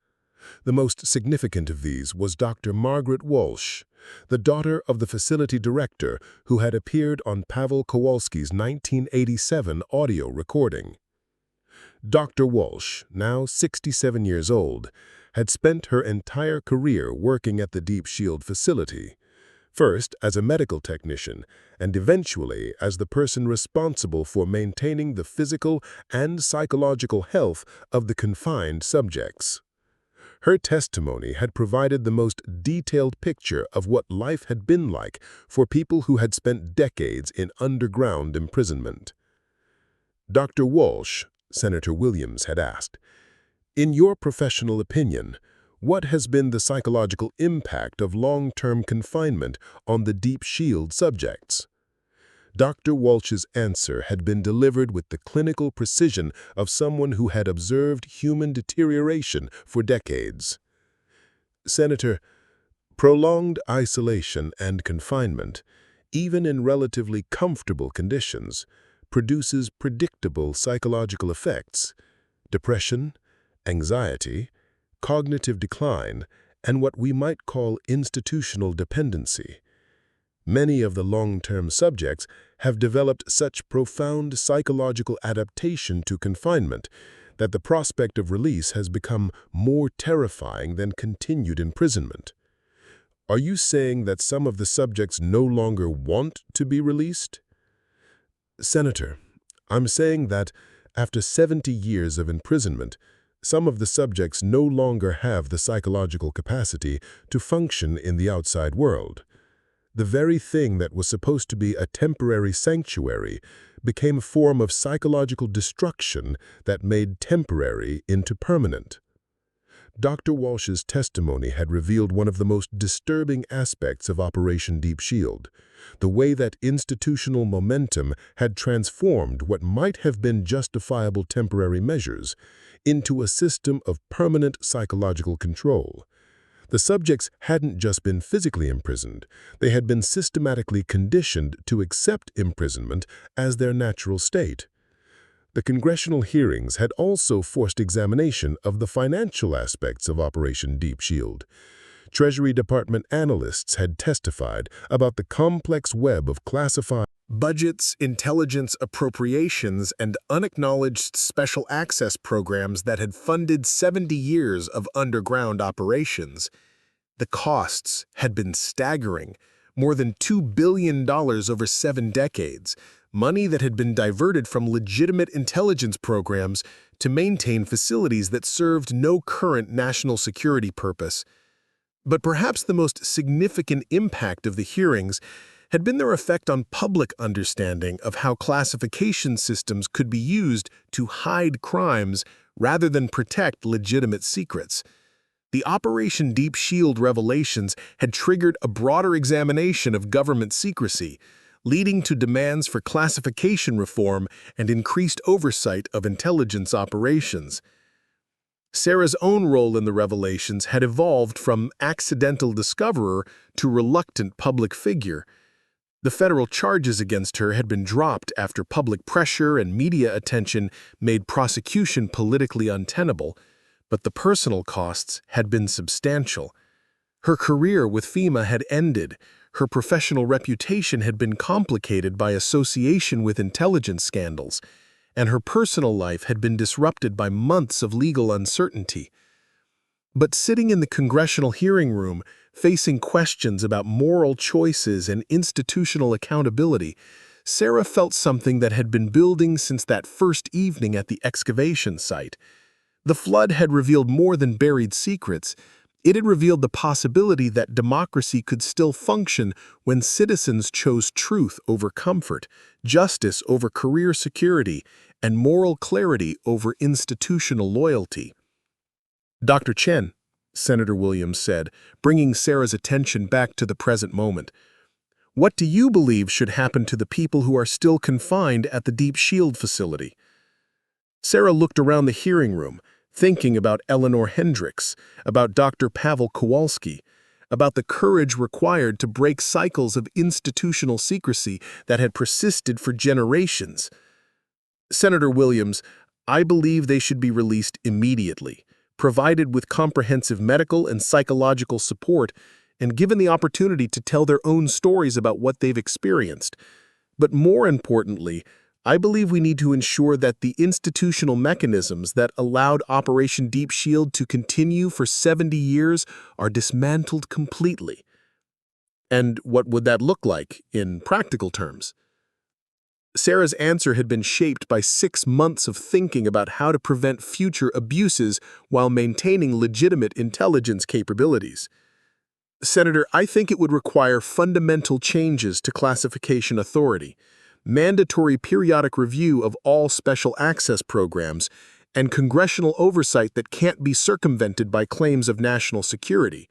The most significant of these was Dr. Margaret Walsh, the daughter of the facility director who had appeared on Pavel Kowalski's 1987 audio recording. Dr. Walsh, now 67 years old, had spent her entire career working at the Deep Shield facility, first as a medical technician and eventually as the person responsible for maintaining the physical and psychological health of the confined subjects. Her testimony had provided the most detailed picture of what life had been like for people who had spent decades in underground imprisonment. Dr. Walsh, Senator Williams had asked, in your professional opinion, what has been the psychological impact of long-term confinement on the Deep Shield subjects? Dr. Walsh's answer had been delivered with the clinical precision of someone who had observed human deterioration for decades. Senator, prolonged isolation and confinement, even in relatively comfortable conditions, produces predictable psychological effects: depression, anxiety, cognitive decline, and what we might call institutional dependency. Many of the long-term subjects have developed such profound psychological adaptation to confinement that the prospect of release has become more terrifying than continued imprisonment. Are you saying that some of the subjects no longer want to be released? Senator, I'm saying that after 70 years of imprisonment, some of the subjects no longer have the psychological capacity to function in the outside world. The very thing that was supposed to be a temporary sanctuary became a form of psychological destruction that made temporary into permanent. Dr. Walsh's testimony had revealed one of the most disturbing aspects of Operation Deep Shield, the way that institutional momentum had transformed what might have been justifiable temporary measures into a system of permanent psychological control. The subjects hadn't just been physically imprisoned, they had been systematically conditioned to accept imprisonment as their natural state. The congressional hearings had also forced examination of the financial aspects of Operation Deep Shield. Treasury Department analysts had testified about the complex web of classified budgets, intelligence appropriations, and unacknowledged special access programs that had funded 70 years of underground operations. The costs had been staggering, more than $2 billion over 7 decades, money that had been diverted from legitimate intelligence programs to maintain facilities that served no current national security purpose. But perhaps the most significant impact of the hearings had been their effect on public understanding of how classification systems could be used to hide crimes rather than protect legitimate secrets. The Operation Deep Shield revelations had triggered a broader examination of government secrecy, leading to demands for classification reform and increased oversight of intelligence operations. Sarah's own role in the revelations had evolved from accidental discoverer to reluctant public figure. The federal charges against her had been dropped after public pressure and media attention made prosecution politically untenable, but the personal costs had been substantial. Her career with FEMA had ended, her professional reputation had been complicated by association with intelligence scandals, and her personal life had been disrupted by months of legal uncertainty. But sitting in the congressional hearing room, facing questions about moral choices and institutional accountability, Sarah felt something that had been building since that first evening at the excavation site. The flood had revealed more than buried secrets. It had revealed the possibility that democracy could still function when citizens chose truth over comfort, justice over career security, and moral clarity over institutional loyalty. "Dr. Chen," Senator Williams said, bringing Sarah's attention back to the present moment, "what do you believe should happen to the people who are still confined at the Deep Shield facility?" Sarah looked around the hearing room, thinking about Eleanor Hendricks, about Dr. Pavel Kowalski, about the courage required to break cycles of institutional secrecy that had persisted for generations. "Senator Williams, I believe they should be released immediately, provided with comprehensive medical and psychological support, and given the opportunity to tell their own stories about what they've experienced. But more importantly, I believe we need to ensure that the institutional mechanisms that allowed Operation Deep Shield to continue for 70 years are dismantled completely." And what would that look like in practical terms? Sarah's answer had been shaped by 6 months of thinking about how to prevent future abuses while maintaining legitimate intelligence capabilities. "Senator, I think it would require fundamental changes to classification authority, mandatory periodic review of all special access programs, and congressional oversight that can't be circumvented by claims of national security.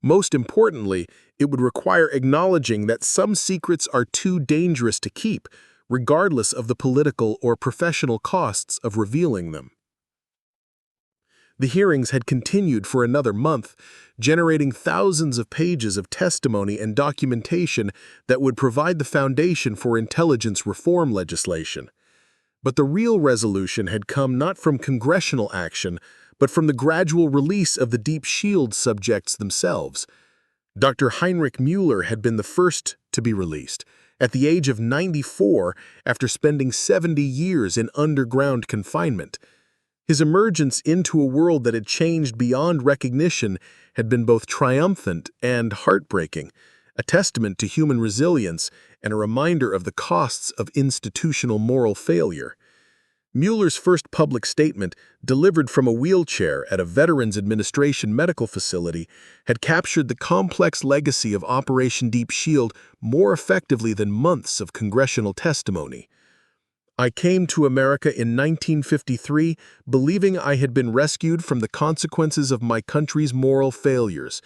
Most importantly, it would require acknowledging that some secrets are too dangerous to keep, regardless of the political or professional costs of revealing them." The hearings had continued for another month, generating thousands of pages of testimony and documentation that would provide the foundation for intelligence reform legislation. But the real resolution had come not from congressional action, but from the gradual release of the Deep Shield subjects themselves. Dr. Heinrich Müller had been the first to be released, at the age of 94 after spending 70 years in underground confinement. His emergence into a world that had changed beyond recognition had been both triumphant and heartbreaking, a testament to human resilience and a reminder of the costs of institutional moral failure. Mueller's first public statement, delivered from a wheelchair at a Veterans Administration medical facility, had captured the complex legacy of Operation Deep Shield more effectively than months of congressional testimony. "I came to America in 1953 believing I had been rescued from the consequences of my country's moral failures.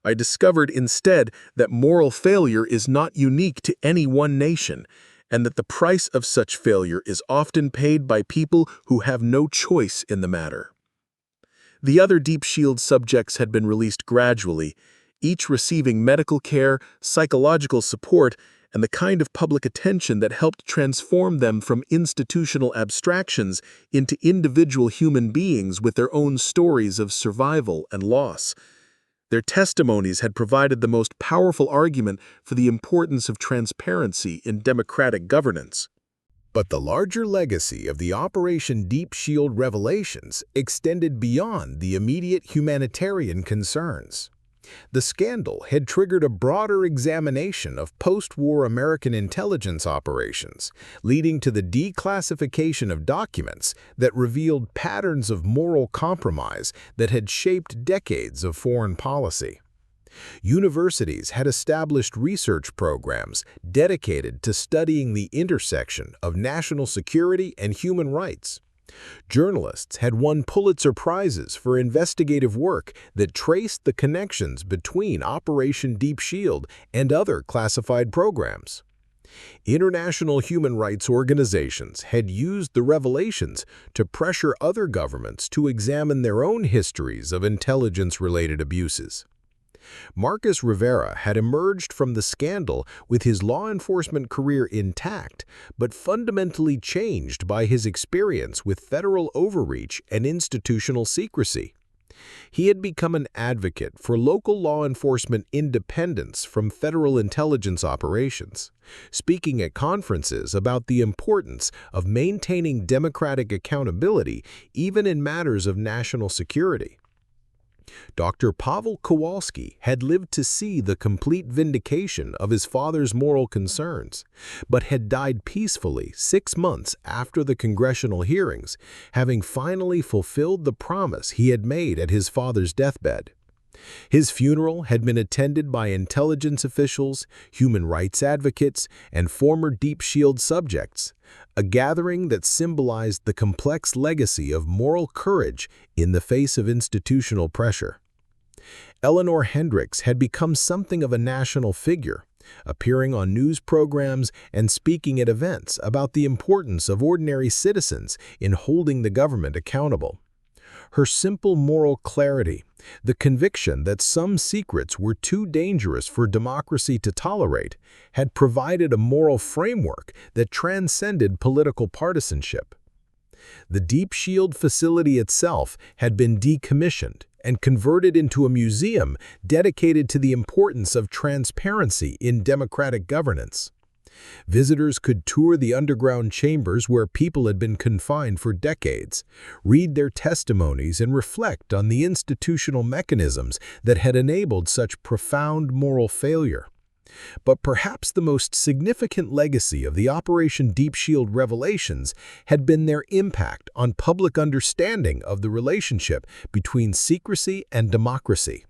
I discovered instead that moral failure is not unique to any one nation, and that the price of such failure is often paid by people who have no choice in the matter." The other Deep Shield subjects had been released gradually, each receiving medical care, psychological support, and the kind of public attention that helped transform them from institutional abstractions into individual human beings with their own stories of survival and loss. Their testimonies had provided the most powerful argument for the importance of transparency in democratic governance. But the larger legacy of the Operation Deep Shield revelations extended beyond the immediate humanitarian concerns. The scandal had triggered a broader examination of post-war American intelligence operations, leading to the declassification of documents that revealed patterns of moral compromise that had shaped decades of foreign policy. Universities had established research programs dedicated to studying the intersection of national security and human rights. Journalists had won Pulitzer Prizes for investigative work that traced the connections between Operation Deep Shield and other classified programs. International human rights organizations had used the revelations to pressure other governments to examine their own histories of intelligence-related abuses. Marcus Rivera had emerged from the scandal with his law enforcement career intact, but fundamentally changed by his experience with federal overreach and institutional secrecy. He had become an advocate for local law enforcement independence from federal intelligence operations, speaking at conferences about the importance of maintaining democratic accountability even in matters of national security. Dr. Pavel Kowalski had lived to see the complete vindication of his father's moral concerns, but had died peacefully 6 months after the congressional hearings, having finally fulfilled the promise he had made at his father's deathbed. His funeral had been attended by intelligence officials, human rights advocates, and former Deep Shield subjects, a gathering that symbolized the complex legacy of moral courage in the face of institutional pressure. Eleanor Hendricks had become something of a national figure, appearing on news programs and speaking at events about the importance of ordinary citizens in holding the government accountable. Her simple moral clarity, the conviction that some secrets were too dangerous for democracy to tolerate, had provided a moral framework that transcended political partisanship. The Deep Shield facility itself had been decommissioned and converted into a museum dedicated to the importance of transparency in democratic governance. Visitors could tour the underground chambers where people had been confined for decades, read their testimonies, and reflect on the institutional mechanisms that had enabled such profound moral failure. But perhaps the most significant legacy of the Operation Deep Shield revelations had been their impact on public understanding of the relationship between secrecy and democracy.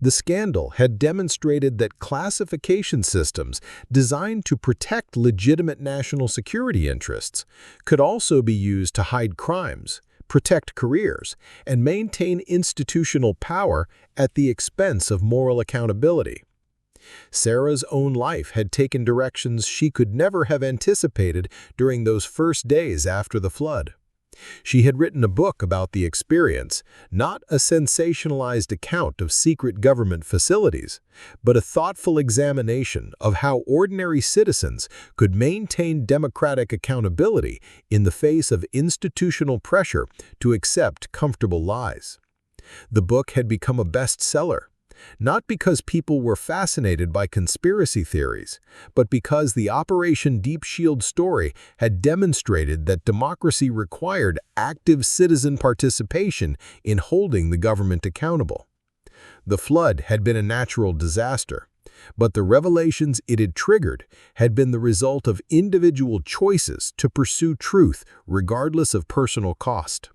The scandal had demonstrated that classification systems designed to protect legitimate national security interests could also be used to hide crimes, protect careers, and maintain institutional power at the expense of moral accountability. Sarah's own life had taken directions she could never have anticipated during those first days after the flood. She had written a book about the experience, not a sensationalized account of secret government facilities, but a thoughtful examination of how ordinary citizens could maintain democratic accountability in the face of institutional pressure to accept comfortable lies. The book had become a bestseller, not because people were fascinated by conspiracy theories, but because the Operation Deep Shield story had demonstrated that democracy required active citizen participation in holding the government accountable. The flood had been a natural disaster, but the revelations it had triggered had been the result of individual choices to pursue truth regardless of personal cost.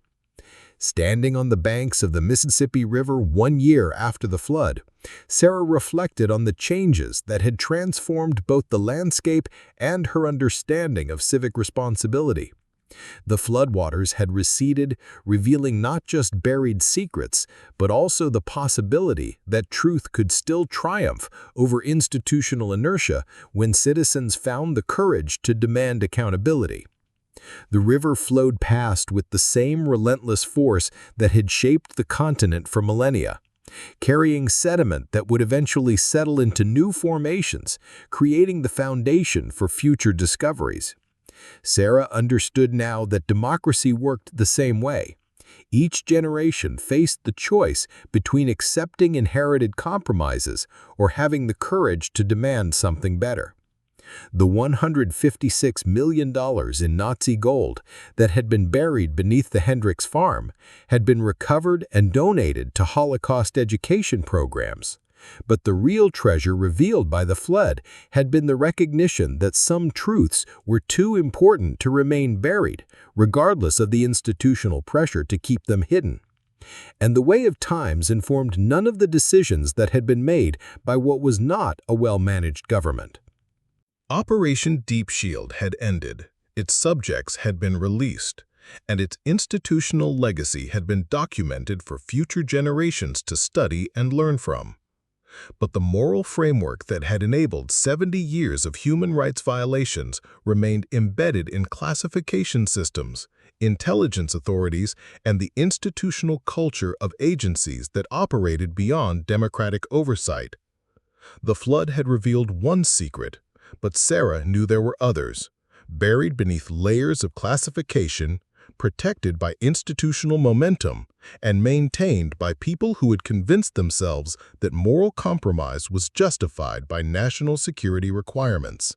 Standing on the banks of the Mississippi River 1 year after the flood, Sarah reflected on the changes that had transformed both the landscape and her understanding of civic responsibility. The floodwaters had receded, revealing not just buried secrets, but also the possibility that truth could still triumph over institutional inertia when citizens found the courage to demand accountability. The river flowed past with the same relentless force that had shaped the continent for millennia, carrying sediment that would eventually settle into new formations, creating the foundation for future discoveries. Sarah understood now that democracy worked the same way. Each generation faced the choice between accepting inherited compromises or having the courage to demand something better. The $156 million in Nazi gold that had been buried beneath the Hendricks farm had been recovered and donated to Holocaust education programs. But the real treasure revealed by the flood had been the recognition that some truths were too important to remain buried, regardless of the institutional pressure to keep them hidden. And the way of times informed none of the decisions that had been made by what was not a well-managed government. Operation Deep Shield had ended, its subjects had been released, and its institutional legacy had been documented for future generations to study and learn from. But the moral framework that had enabled 70 years of human rights violations remained embedded in classification systems, intelligence authorities, and the institutional culture of agencies that operated beyond democratic oversight. The flood had revealed one secret, but Sarah knew there were others, buried beneath layers of classification, protected by institutional momentum, and maintained by people who had convinced themselves that moral compromise was justified by national security requirements.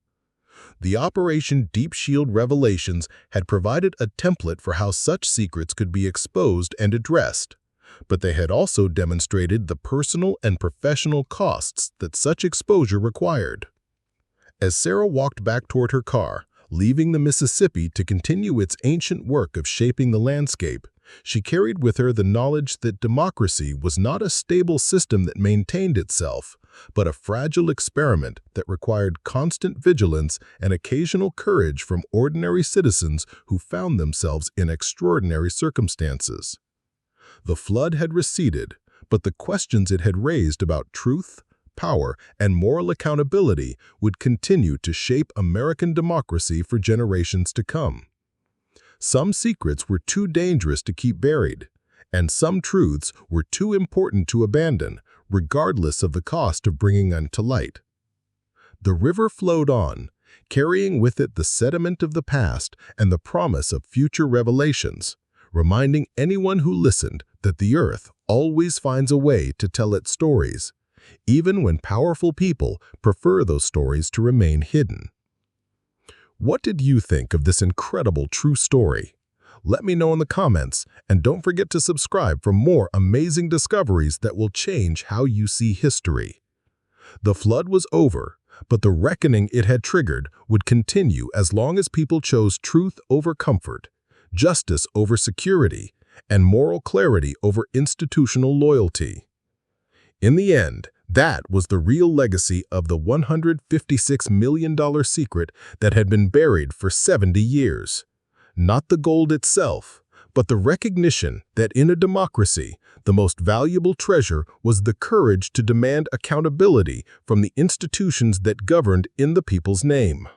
The Operation Deep Shield revelations had provided a template for how such secrets could be exposed and addressed, but they had also demonstrated the personal and professional costs that such exposure required. As Sarah walked back toward her car, leaving the Mississippi to continue its ancient work of shaping the landscape, she carried with her the knowledge that democracy was not a stable system that maintained itself, but a fragile experiment that required constant vigilance and occasional courage from ordinary citizens who found themselves in extraordinary circumstances. The flood had receded, but the questions it had raised about truth, power, and moral accountability would continue to shape American democracy for generations to come. Some secrets were too dangerous to keep buried, and some truths were too important to abandon, regardless of the cost of bringing them to light. The river flowed on, carrying with it the sediment of the past and the promise of future revelations, reminding anyone who listened that the earth always finds a way to tell its stories, even when powerful people prefer those stories to remain hidden. What did you think of this incredible true story? Let me know in the comments, and don't forget to subscribe for more amazing discoveries that will change how you see history. The flood was over, but the reckoning it had triggered would continue as long as people chose truth over comfort, justice over security, and moral clarity over institutional loyalty. In the end, that was the real legacy of the $156 million secret that had been buried for 70 years. Not the gold itself, but the recognition that in a democracy, the most valuable treasure was the courage to demand accountability from the institutions that governed in the people's name.